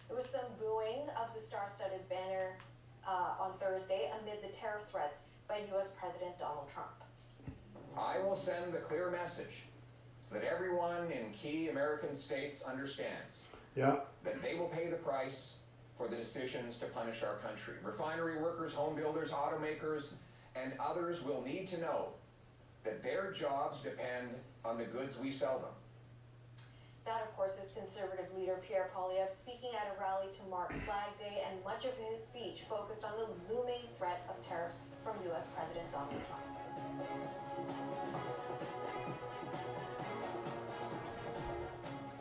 There was some booing of the star-studded banner on Thursday amid the tariff threats by U.S. President Donald Trump. I will send the clear message so that everyone in key American states understands that they will pay the price for the decisions to punish our country. Refinery workers, home builders, automakers, and others will need to know that their jobs depend on the goods we sell them. That, of course, is Conservative leader Pierre Poilievre speaking at a rally to mark Flag Day, and much of his speech focused on the looming threat of tariffs from U.S. President Donald Trump.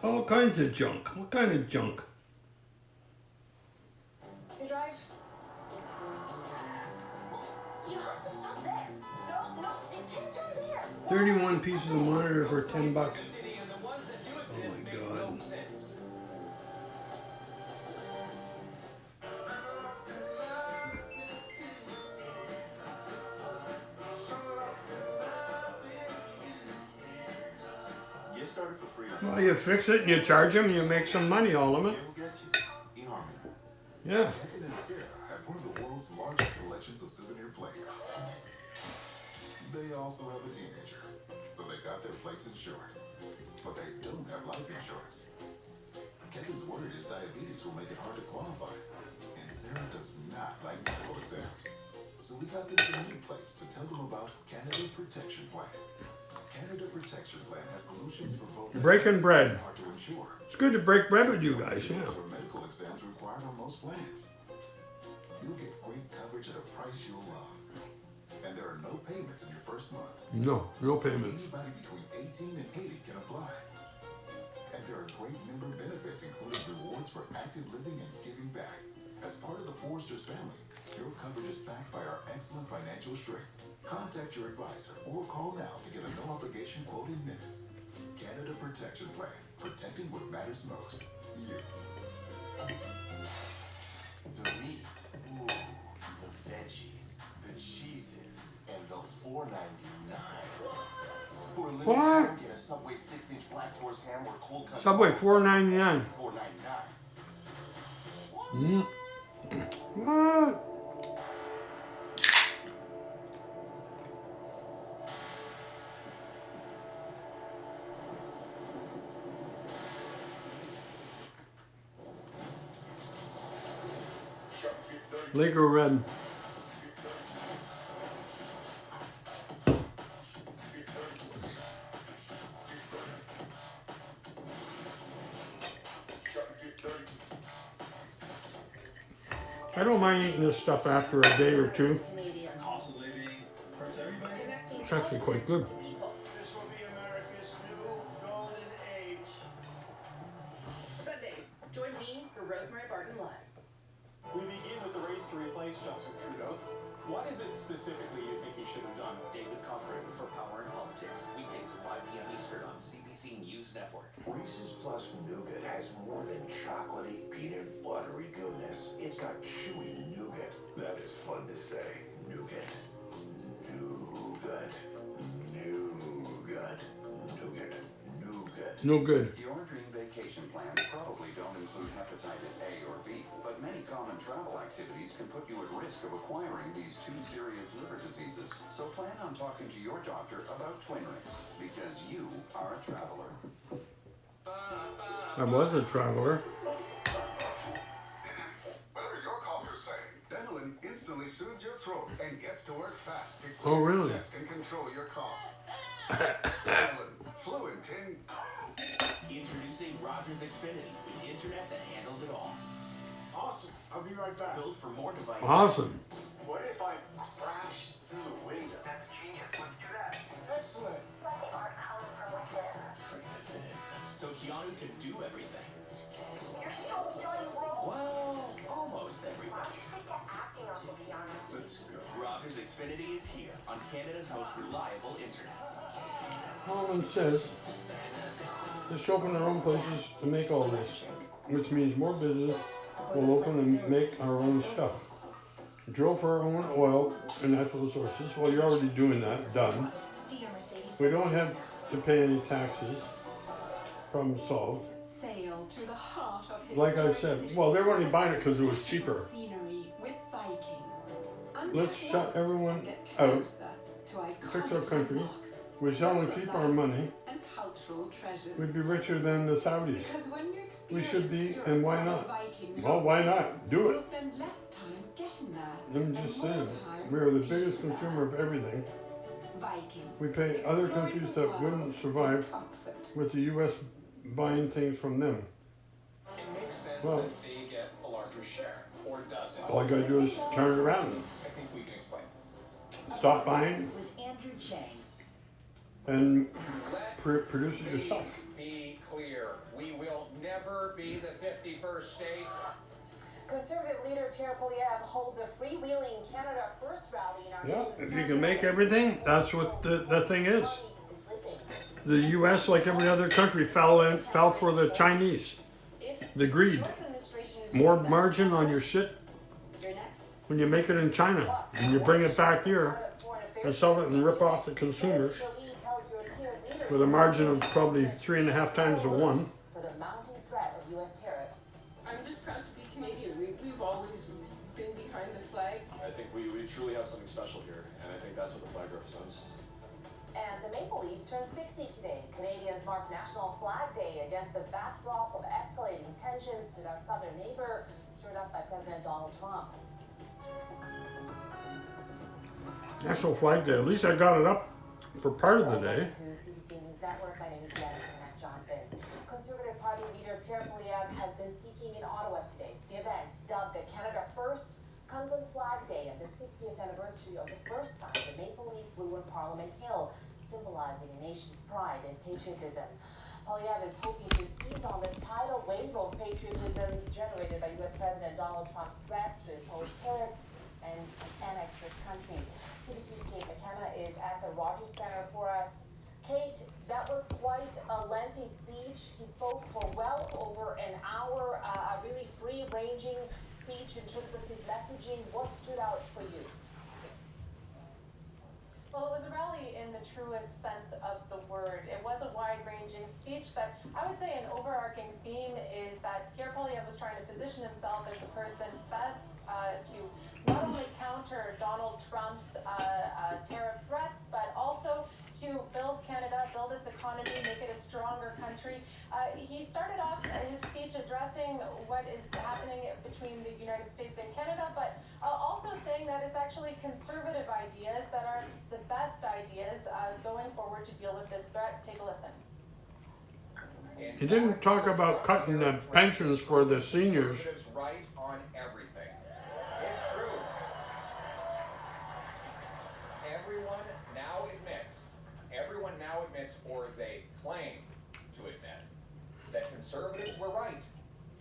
All kinds of junk. What kind of junk? You drive? You have to stop there. No, it can't turn there. 31 pieces of monitor for $10. Oh my God. Get started for free. Well, you fix it and you charge them and you make some money all of it. Yeah. Kevin and Sarah have one of the world's largest collections of souvenir plates. They also have a teenager, so they got their plates insured. But they don't have life insurance. Kevin's worried his diabetes will make it hard to qualify. And Sarah does not like medical exams. So we got them some new plates to tell them about Canada Protection Plan. Canada Protection Plan has solutions for both breaking bread. Hard to insure. It's good to break bread with you guys, yeah. For medical exams required on most plans. You'll get great coverage at a price you'll love. And there are no payments in your first month. No payments. Anybody between 18 and 80 can apply. And there are great member benefits, including rewards for active living and giving back. As part of the Foresters family, your coverage is backed by our excellent financial strength. Contact your advisor or call now to get a no-obligation quote in minutes. Canada Protection Plan. Protecting what matters most. You. The meat, ooh, the veggies, the cheeses, and the $4.99. For a limited time, get a Subway 6-inch Black Forest ham or cold cut. Subway $4.99. $4.99. What? Lego Red. I don't mind eating this stuff after a day or two. It's actually quite good. This will be America's new golden age. Sundays, join me for Rosemary Barton Live. We begin with the race to replace Justin Trudeau. What is it specifically you think he should have done? David Cochran for Power and Politics, weekdays at 5 p.m. Eastern on CBC News Network. Reese's Plus Nougat has more than chocolatey, peanut buttery goodness. It's got chewy nougat. That is fun to say. Nougat. Nougat. Nougat. Nougat. Nougat. No good. Your dream vacation plans probably don't include hepatitis A or B, but many common travel activities can put you at risk of acquiring these two serious liver diseases. So plan on talking to your doctor about twin rings, because you are a traveler. I was a traveler. Whatever your cough is saying, Dentalin instantly soothes your throat and gets to work fast to Oh, clear really? your chest and control your cough. Dentalin, fluent in... Introducing Rogers Xfinity with internet that handles it all. Awesome. I'll be right back. Built for more devices. Awesome. What if I crashed through the window? That's genius. Let's do that. Excellent. So Keanu could do everything. You're so done wrong. Well, almost everything. I just think that acting on Keanu. Let's go. Rogers Xfinity is here on Canada's most reliable internet. Holland says just open our own places to make all this, which means more business will open and make our own stuff. Drill for our own oil and natural resources. Well, you're already doing that. Done. We don't have to pay any taxes. Problem solved. Sail through the heart of Like I said, well, they're only buying it because it was cheaper. scenery with Viking. Let's shut everyone out, fix our country. We sell and keep our money. And cultural treasures. We'd be richer than the Saudis. Because when you We should be, experience and why Europe not? on a Viking Well, why not? Do you'll it. spend less time getting there. I'm just saying, we are the biggest consumer of everything. Viking. We pay other countries that wouldn't survive with the U.S. buying things from them. It makes sense Well, that they get a larger share, or does it? all I gotta do is turn it around. I think we can explain. Stop buying With Andrew Chang. and produce it yourself. Be clear, we will never be the 51st state. Conservative leader Pierre Poilievre holds a freewheeling Canada First rally in our Yeah, nation's if you can make everything, that's what the thing is. The U.S., like every other country, fell for the Chinese. The greed. More margin on your shit when you make it in China and you bring it back here and sell it and rip off the consumers with a margin of probably 3.5 times to 1. For the mounting threat of U.S. tariffs. I'm just proud to be Canadian. We've always been behind the flag. I think we truly have something special here, and I think that's what the flag represents. And the Maple Leaf turns 60 today. Canadians mark National Flag Day against the backdrop of escalating tensions with our southern neighbor, stirred up by President Donald Trump. National Flag Day. At least I got it up for part of the day. Welcome to CBC News Network. My name is Janice Johnson. Conservative Party leader Pierre Poilievre has been speaking in Ottawa today. The event, dubbed the Canada First, comes on Flag Day and the 60th anniversary of the first time the Maple Leaf flew on Parliament Hill, symbolizing a nation's pride and patriotism. Poilievre is hoping to seize on the tidal wave of patriotism generated by U.S. President Donald Trump's threats to impose tariffs and annex this country. CBC's Kate McKenna is at the Rogers Center for us. Kate, that was quite a lengthy speech. He spoke for well over an hour, a really free-ranging speech in terms of his messaging. What stood out for you? Well, it was a rally in the truest sense of the word. It was a wide-ranging speech, but I would say an overarching theme is that Pierre Poilievre was trying to position himself as the person best to not only counter Donald Trump's tariff threats, but also to build Canada, build its economy, make it a stronger country. He started off his speech addressing what is happening between the United States and Canada, but also saying that it's actually conservative ideas that are the best ideas going forward to deal with this threat. Take a listen. He didn't talk about cutting the pensions for the seniors. Right on everything. It's true. Everyone now admits, or they claim to admit, that conservatives were right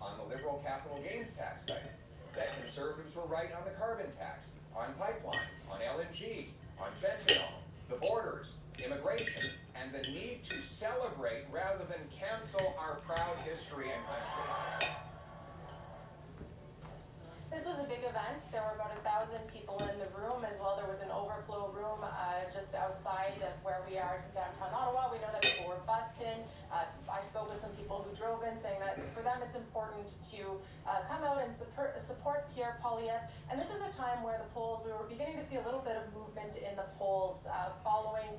on the liberal capital gains tax side, that conservatives were right on the carbon tax, on pipelines, on LNG, on fentanyl, the borders, immigration, and the need to celebrate rather than cancel our proud history and country. This was a big event. There were about 1,000 people in the room as well. There was an overflow room just outside of where we are in downtown Ottawa. We know that people were bussed in. I spoke with some people who drove in saying that for them it's important to come out and support Pierre Poilievre. And this is a time where the polls, we were beginning to see a little bit of movement in the polls following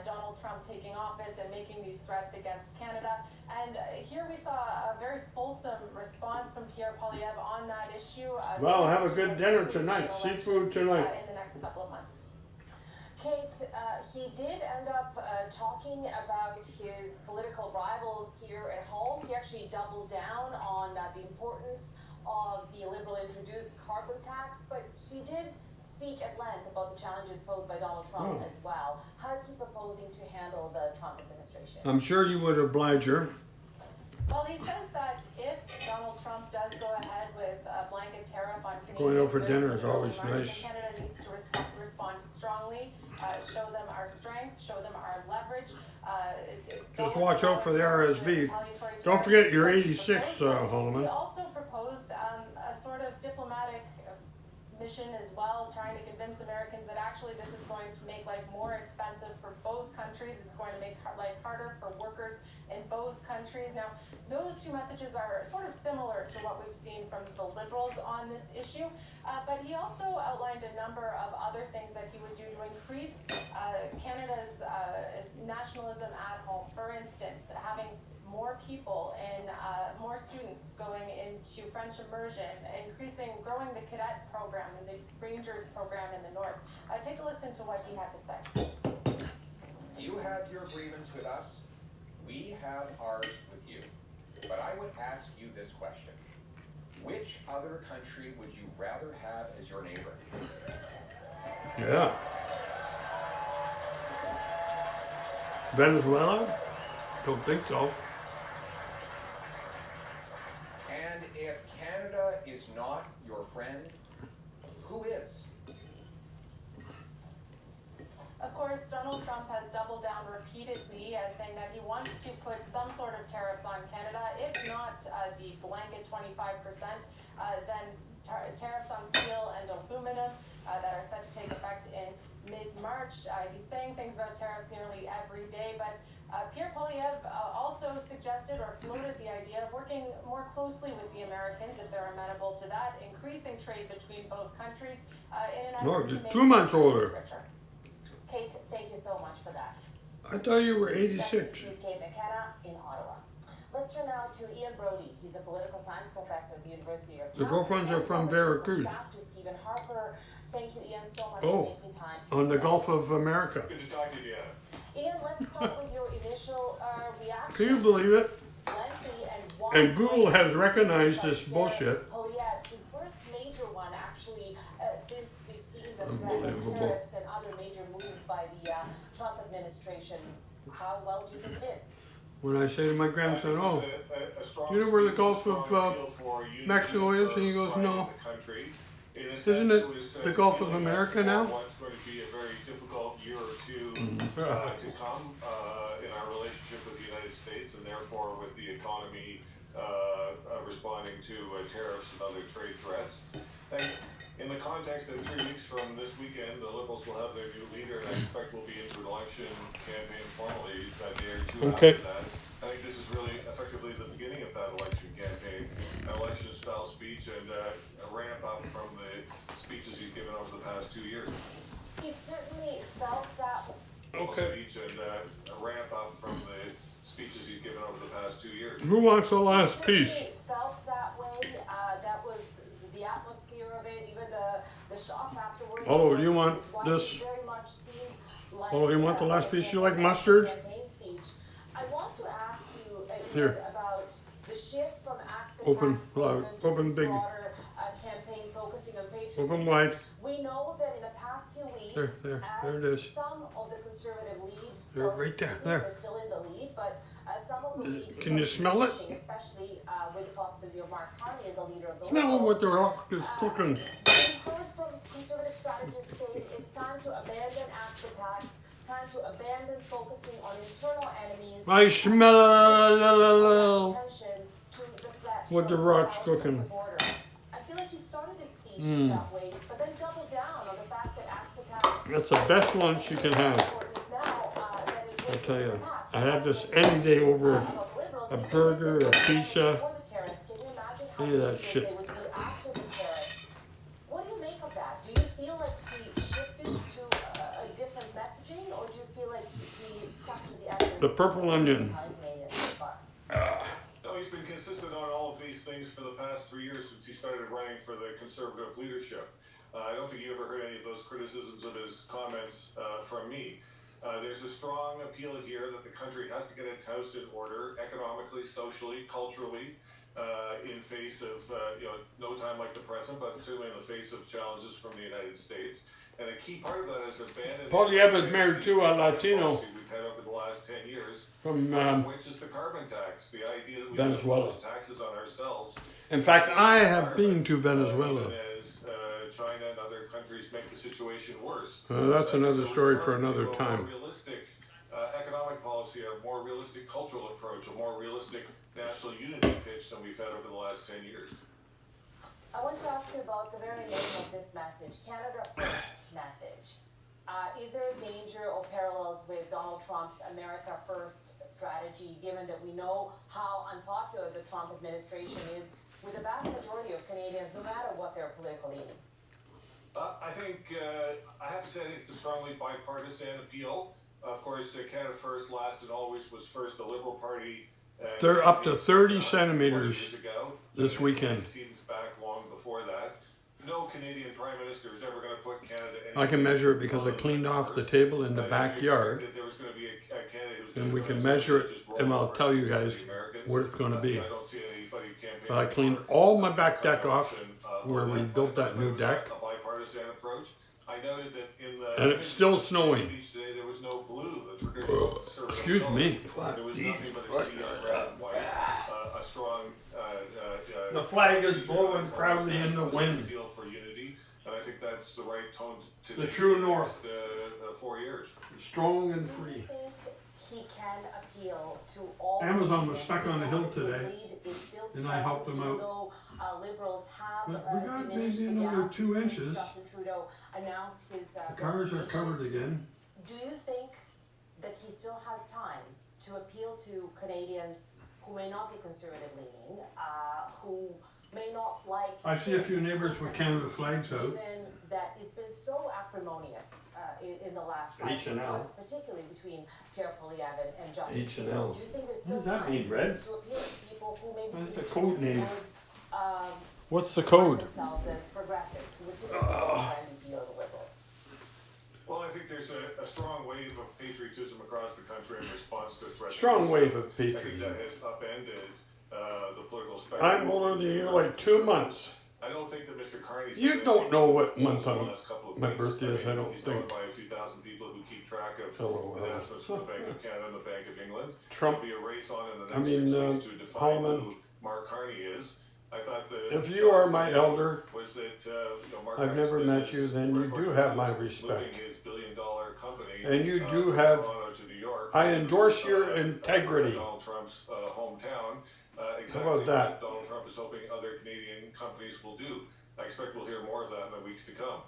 Donald Trump taking office and making these threats against Canada. And here we saw a very fulsome response from Pierre Poilievre on that issue. Well, have a good dinner tonight. Seafood tonight. In the next couple of months. Kate, he did end up talking about his political rivals here at home. He actually doubled down on the importance of the Liberal-introduced carbon tax, but he did speak at length about the challenges posed by Donald Trump as well. How is he proposing to handle the Trump administration? I'm sure you would oblige her. Well, he says that if Donald Trump does go ahead with a blanket tariff on Canadian Going out for goods dinner in is early always March, nice. then Canada needs to respond strongly, show them our strength, show them our leverage. Just watch out for the RSV. Don't forget you're 86, He Holloman. also proposed a sort of diplomatic mission as well, trying to convince Americans that actually this is going to make life more expensive for both countries. It's going to make life harder for workers in both countries. Now, those two messages are sort of similar to what we've seen from the Liberals on this issue, but he also outlined a number of other things that he would do to increase Canada's nationalism at home. For instance, having more people and more students going into French immersion, growing the cadet program and the Rangers program in the north. Take a listen to what he had to say. You have your grievance with us, we have ours with you. But I would ask you this question. Which other country would you rather have as your neighbor? Yeah. Venezuela? Don't think so. And if Canada is not your friend, who is? Of course, Donald Trump has doubled down repeatedly, saying that he wants to put some sort of tariffs on Canada, if not the blanket 25%, then tariffs on steel and aluminum that are set to take effect in mid-March. He's saying things about tariffs nearly every day, but Pierre Poilievre also suggested or floated the idea of working more closely with the Americans, if they're amenable to that, increasing trade between both countries in an effort to make 2 months older. richer. Kate, thank you so much for that. I thought you were That's 86. CBC's Kate McKenna in Ottawa. Let's turn now to Ian Bohemia. He's a political science professor at the University of The girlfriends are from Veracruz. Staff to Stephen Harper. Thank you, Ian, so much Oh, for making time to on the meet Gulf us. of America. Good to talk to you, Deanna. Ian, let's start with your initial reaction. Can you believe it? Lengthy And Google has recognized this bullshit. Poilievre, his first major one, actually, since we've seen the threat of Unbelievable. tariffs and other major moves by the Trump administration. How well do you think it did? When I say to my grandson, oh, you know where the Gulf of Mexico is? And he goes, no. Isn't it the Gulf of America now? It's going to be a very difficult year or two to come in our relationship with the United States, and therefore with the economy responding to tariffs and other trade threats. And in the context that 3 weeks from this weekend, the Liberals will have their new leader, and I expect we'll be into an election campaign formally a day or two Okay. after that. I think this is really effectively the beginning of that election campaign, an election-style speech, and a ramp up from the speeches he's given over the past 2 years. It certainly felt that. Okay. Speech and a ramp up from the speeches he's given over the past 2 years. Who wants the last piece? It felt that way. That was the atmosphere of it. Even the shots afterwards. Oh, you want this? Very much seemed like, Oh, you want the last piece? You like mustard? Campaign speech. I want to ask you Here. about the shift from Axe the Open, Tax slogan to open this big. broader campaign focusing on patriotism. Open wide. We know that in the past few weeks, There as it is. some of the conservative leads, There, right there, there. they're still in the lead, but some of the leads, Can you smell it? especially with the possibility of Mark Carney as a leader of the Smell what Liberals. they're cooking. We've heard from conservative strategists saying it's time to abandon Axe the Tax, time to abandon focusing on internal enemies. I smell Attention to the threat what the from rot's south of cooking. the border. I feel like he started his speech that way, but then doubled down on the fact that Axe the Tax That's the best lunch you can have. I'll tell you. I have this any day over a burger, a pizza, any of that shit. after the tariffs. What do you make of that? Do you feel like he shifted to a different messaging, or do you feel like he stuck to the essence? The purple onion. No, he's been consistent on all of these things for the past 3 years since he started running for the Conservative leadership. I don't think you ever heard any of those criticisms of his comments from me. There's a strong appeal here that the country has to get its house in order, economically, socially, culturally, in face of no time like the present, but certainly in the face of challenges from the United States. And a key part of that is abandoning Poilievre is married to a Latino we've had over the last 10 years, from which is the carbon tax, the idea that we Venezuela. impose taxes on ourselves. In fact, I have been to Venezuela. As China and other countries make the situation worse. That's another So story return for another to a time. more realistic economic policy policy, a more realistic cultural approach, a more realistic national unity pitch than we've had over the last 10 years. I want to ask you about the very name of this message, Canada First message. Is there a danger or parallels with Donald Trump's America First strategy, given that we know how unpopular the Trump administration is with the vast majority of Canadians, no matter what their political leaning? I think, I have to say, I think it's a strongly bipartisan appeal. Of course, Canada First last and always was first a Liberal Party. They're up to 30 centimeters this weekend. Back long before that. No Canadian Prime Minister is ever going to put Canada. I can measure it because I cleaned off the table in the backyard. There was going to be a candidate who's And we can measure it, and I'll tell you guys what it's going to be. But I cleaned all my back deck off where we built that new deck. A bipartisan approach. I noted that in the And it's still snowing. today there was no blue. The traditional conservative Excuse color. me. There was nothing but a sea of red and white. A strong. The flag is blowing proudly in the wind. Deal for unity, and I think that's the right tone to The take true for the north. next, 4 years. Strong and Do you free. think he can appeal to all Amazon was Canadians? stuck on the We hill know that his today, lead is still and strong, I helped them even out. though Liberals have But we got diminished maybe the another gap 2 since inches. Justin Trudeau announced his The cars are resignation. covered again. Do you think that he still has time to appeal to Canadians who may not be conservative leaning, who may not like... I see a few neighbors with Canada flags out. Given that it's been so acrimonious in the last 5-6 months, particularly between Pierre Poilievre and Justin Trudeau, do you think there's still What does that time mean, Red? to appeal to people who maybe That's a traditionally code name. would What's the define code? themselves as progressives, who would typically vote for NDP or the Liberals? Well, I think there's a strong wave of patriotism across the country in response to threats. Strong wave of I think patriotism. that has upended the political spectrum. I'm older than you like 2 months. I don't think that Mr. Carney's... You don't know what month the on last couple of my weeks. birthday is, I don't He's think. followed by a few thousand people who keep track of Hello, announcements from the Bank of Canada and the Bank of England. Trump- There'll be a race on in the I next mean, 6 weeks to define Parliament. who Mark Carney is. I thought If you are my elder, was that, Mark I've Carney's never met business you, then you record do have my was respect. moving his billion-dollar company, And you do from have- Toronto to New York. I endorse your integrity. Donald Trump's hometown. Exactly about that? what Donald Trump is hoping other Canadian companies will do. I expect we'll hear more of that in the weeks to come.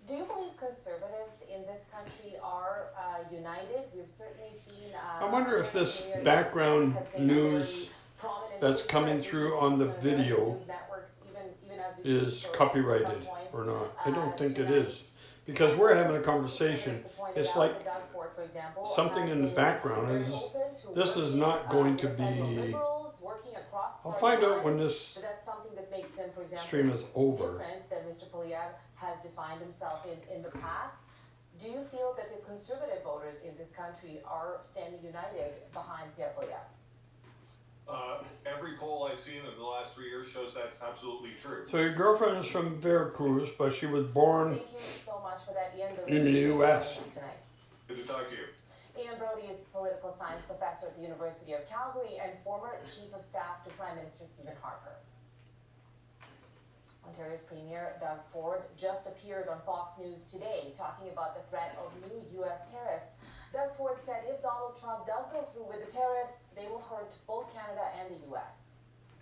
Do you believe conservatives in this country are united? We've certainly seen... I wonder if this background news that's coming through on the video is copyrighted or not. I don't think it is. Because we're having a conversation. It's like something in the background. And this is not going to be... I'll find out when this stream is over. Different than Mr. Poilievre has defined himself in the past. Do you feel that the conservative voters in this country are standing united behind Pierre Poilievre? Every poll I've seen in the last 3 years shows that's absolutely true. So your girlfriend is from Veracruz, but she was born Thank you so much for that, Ian. in the U.S. Good to talk to you. Ian Brody is political science professor at the University of Calgary and former chief of staff to Prime Minister Stephen Harper. Ontario's Premier Doug Ford just appeared on Fox News today talking about the threat of new U.S. tariffs. Doug Ford said if Donald Trump does go through with the tariffs, they will hurt both Canada and the U.S.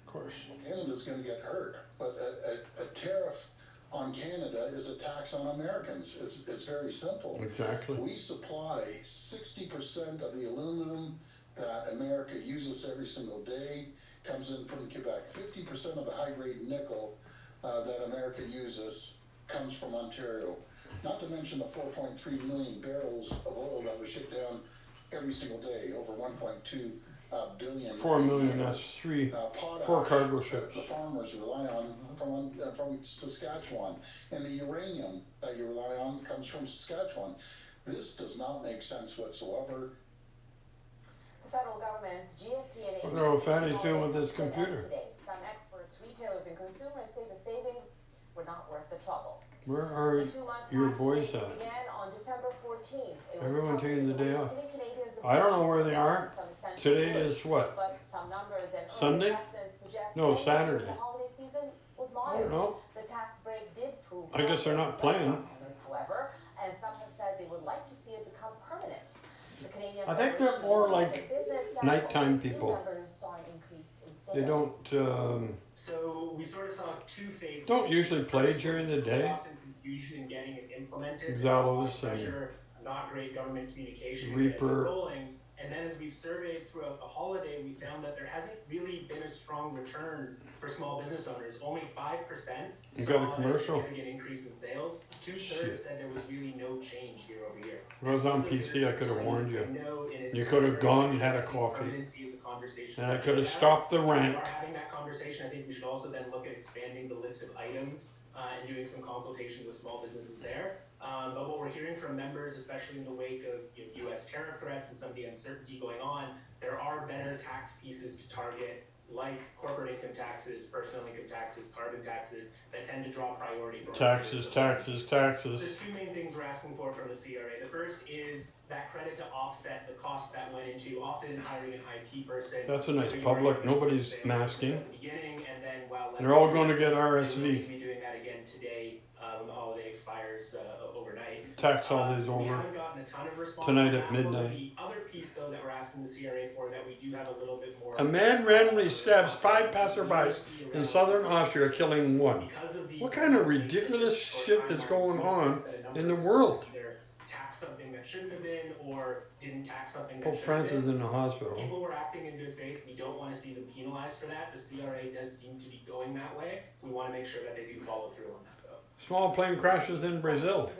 Of course. Canada's going to get hurt, but a tariff on Canada is a tax on Americans. It's very simple. Exactly. We supply 60% of the aluminum that America uses every single day comes in from Quebec. 50% of the high-grade nickel that America uses comes from Ontario. Not to mention the 4.3 million barrels of oil that we ship down every single day, over 1.2 billion. 4 million, that's four cargo ships. The farmers rely on from Saskatchewan, and the uranium that you rely on comes from Saskatchewan. This does not make sense whatsoever. The federal government's GST and I wonder what Fatty's doing with his to an end computer. today. Some experts, retailers, and consumers say the savings were not worth the trouble. Where are The 2-month your tax boys break at? began on December 14th. It was Everyone tough taking the because day we were off. giving Canadians a I don't know break where from they the are. cost of some essential Today goods. is what? But some numbers and early Sunday? assessments suggest No, savings Saturday. during the holiday season was I don't modest. know. The tax break did prove I guess they're not helpful for playing. restaurant owners, however, and some have said they would like to see it become permanent. The Canadian I think they're Federation more of like Independent Business said nighttime only a few people. members saw an increase in sales. They don't So we sort of saw two phases. don't usually play during the day. Chaos and confusion in getting it implemented. Xalos Pressure, not great government communication. Reaper. Rolling. And then as we've surveyed throughout the holiday, we found that there hasn't really been a strong return for small business owners. Only 5% You got a saw commercial? significant increase in sales. Shit. 2/3 said there was really no change year over year. If I was on PC, I could have warned you. You could have gone and had a coffee. Permanency is a conversation And I we could have should stopped the We rant. are having that conversation. I think we should also then look at expanding the list of items and doing some consultation with small businesses there. But what we're hearing from members, especially in the wake of U.S. tariff threats and some of the uncertainty going on, there are better tax pieces to target, like corporate income taxes, personal income taxes, carbon taxes, that tend to draw priority for Taxes, taxes, taxes. There's two main things we're asking for from the CRA. The first is that credit to offset the costs that went into often hiring an IT person. That's a nice public. Nobody's masking. At the beginning, and then while less They're all going to interested, get we will RSV. be doing that again today when the holiday expires overnight. Tax holidays We over. haven't gotten a ton of response Tonight on at that, but midnight. The other piece, though, that we're asking the CRA for that we do have a little bit more. A man randomly stabs 5 passerbys in southern Austria, killing 1. What kind of ridiculous shit is going on in the world? Either tax something that shouldn't have been, or didn't tax something that Pope should have Francis been. in the hospital. People were acting in good faith. We don't want to see them penalized for that. The CRA does seem to be going that way. We want to make sure that they do follow through on that, though. Small plane crashes in Brazil.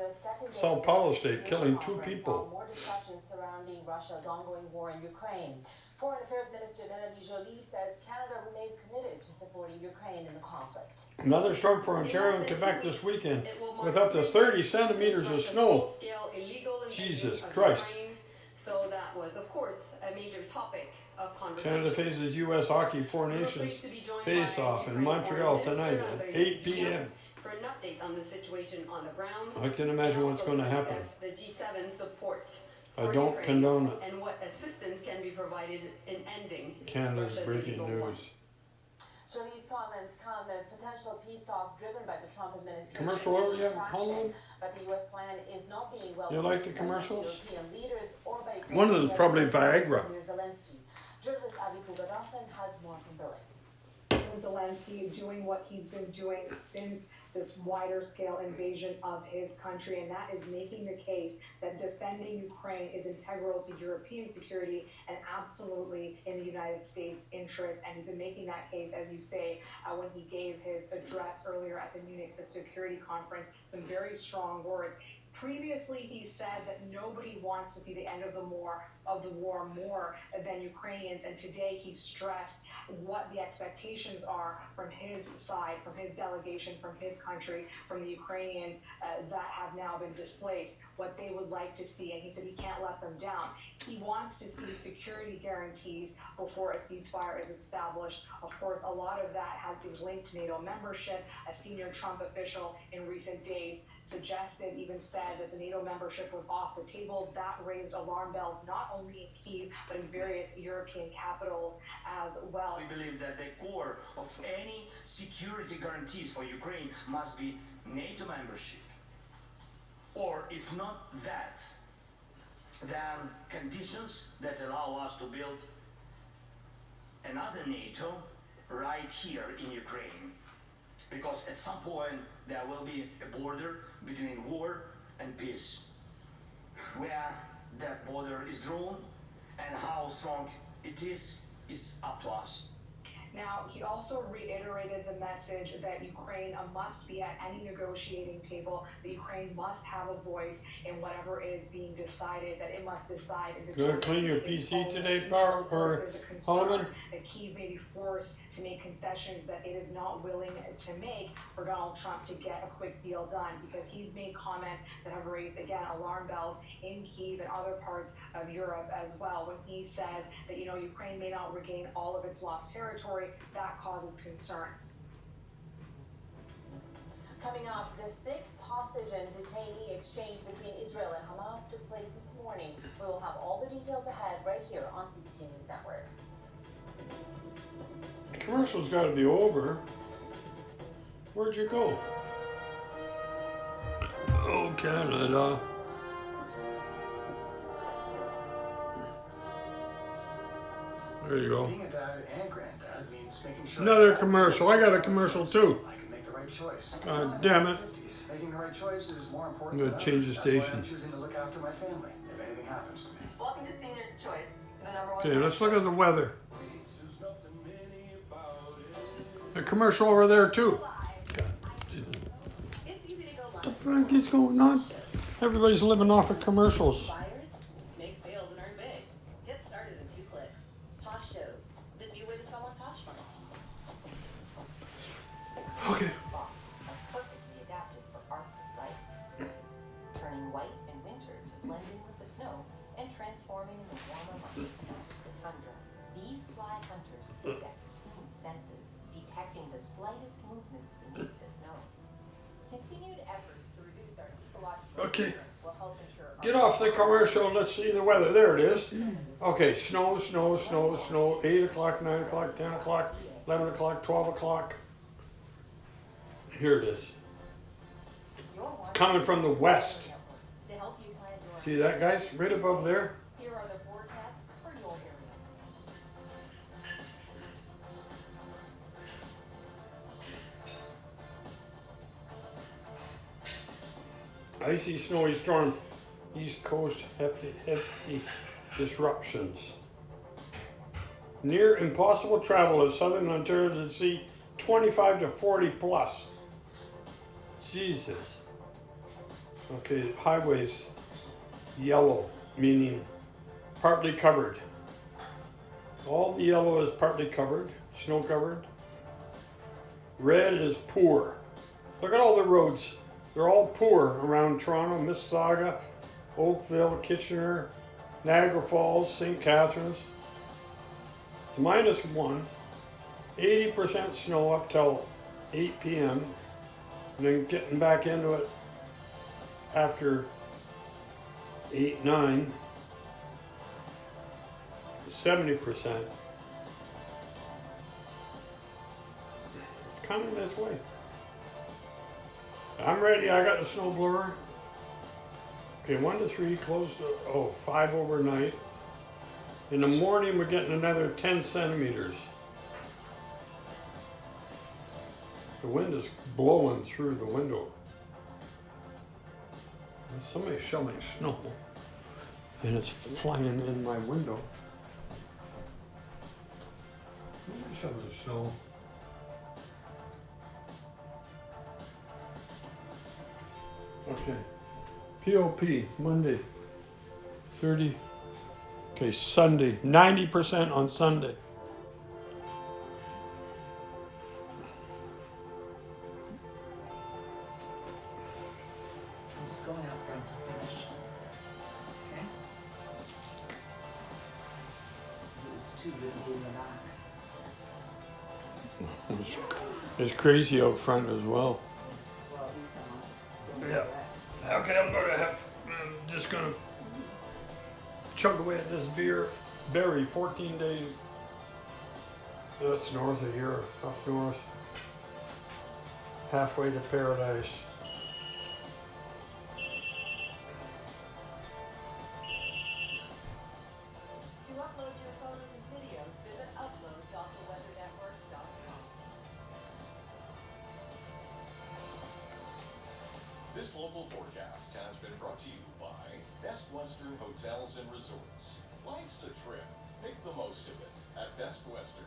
Sao Paulo state, killing 2 people. More discussions surrounding Russia's ongoing war in Ukraine. Foreign Affairs Minister Melanie Joly says Canada remains committed to supporting Ukraine in the conflict. Another storm for Ontario and Quebec this weekend, with up to 30 centimeters of snow. Jesus Christ. So that was, of course, a major topic of conversation. Canada faces U.S. Hockey Four Nations face-off in Montreal tonight at 8 p.m. For an update on the situation on the ground. I can imagine what's going to happen. The G7 support I for don't Ukraine condone it. and what assistance can be provided in ending Canada's Russia's breaking illegal war. news. Joly's comments come as potential peace talks driven by the Trump administration Commercial over gain yet, traction, Holland? but the U.S. plan is not being well You like the received by commercials? European leaders or by One of them's probably President Viagra. Volodymyr Zelensky. Journalist Avi Kugadassan has more from Berlin. Zelensky doing what he's been doing since this wider scale invasion of his country, and that is making the case that defending Ukraine is integral to European security and absolutely in the United States' interest. And he's been making that case, as you say, when he gave his address earlier at the Munich Security Conference, some very strong words. Previously, he said that nobody wants to see the end of the war more than Ukrainians, and today he stressed what the expectations are from his side, from his delegation, from his country, from the Ukrainians that have now been displaced, what they would like to see, and he said he can't let them down. He wants to see security guarantees before a ceasefire is established. Of course, a lot of that was linked to NATO membership. A senior Trump official in recent days suggested, even said that the NATO membership was off the table. That raised alarm bells not only in Kyiv, but in various European capitals as well. We believe that the core of any security guarantees for Ukraine must be NATO membership. Or if not that, then conditions that allow us to build another NATO right here in Ukraine. Because at some point there will be a border between war and peace. Where that border is drawn and how strong it is up to us. Now, he also reiterated the message that Ukraine must be at any negotiating table, that Ukraine must have a voice in whatever is being decided, that it must decide. You gotta clean your PC today, Power or Holloman? That Kyiv may be forced to make concessions that it is not willing to make for Donald Trump to get a quick deal done, because he's made comments that have raised, again, alarm bells in Kyiv and other parts of Europe as well, when he says that, Ukraine may not regain all of its lost territory. That causes concern. Coming up, the 6th hostage and detainee exchange between Israel and Hamas took place this morning. We will have all the details ahead right here on CBC News Network. The commercial's got to be over. Where'd you go? Oh, Canada. There you go. Being a dad and granddad means making sure Another commercial. I got a commercial too. I can make the right choice. God damn it. Making the right choice is more important. I'm going to change the That's why station. I'm choosing to look after my family if anything happens to me. Welcome to Senior's Choice, the number one. Okay, let's look at the weather. A commercial over there too. It's easy to go What the fuck is going on? Everybody's living off of commercials. Buyers make sales and earn big. Get started in 2 clicks. Posh shows, the new way to sell on Posh Money. Okay. Boxes are perfectly adapted for Arctic life, turning white in winter to blend in with the snow and transforming in the warmer months to match the tundra. These sly hunters possess keen senses, detecting the slightest movements beneath the snow. Continued efforts to reduce our ecological Okay. footprint will help ensure Get off the commercial and let's see the weather. There it is. Okay, snow, snow, snow, snow. 8 o'clock, 9 o'clock, 10 o'clock, 11 o'clock, 12 o'clock. Here it is. It's coming from the west. to help you plan your See that, guys? Right above there. Here are the forecasts for your area. Icy, snowy storm. East Coast, hefty disruptions. Near impossible travel as southern Ontario to see 25 to 40 plus. Jesus. Okay, highways, yellow, meaning partly covered. All the yellow is partly covered, snow covered. Red is poor. Look at all the roads. They're all poor around Toronto, Mississauga, Oakville, Kitchener, Niagara Falls, St. Catharines. It's -1, 80% snow up till 8 p.m. and then getting back into it after 8, 9, 70%. It's coming this way. I'm ready. I got the snow blower. Okay, 1 to 3, close to 5 overnight. In the morning, we're getting another 10 centimeters. The wind is blowing through the window. There's somebody shoveling snow, and it's flying in my window. Somebody shoveling snow. Okay. POP, Monday, 30. Okay, Sunday, 90% on Sunday. I'm just going out front to finish. Okay? It's too little in the back. It's crazy out front as well. Well, at least I'm not. Yeah. Okay, I'm just gonna chug away at this berry, 14 days. That's north of here, up north. Halfway to paradise. To upload your photos and videos, visit upload.theweathernetwork.com. This local forecast has been brought to you by Best Western Hotels and Resorts. Life's a trip. Make the most of it at Best Western.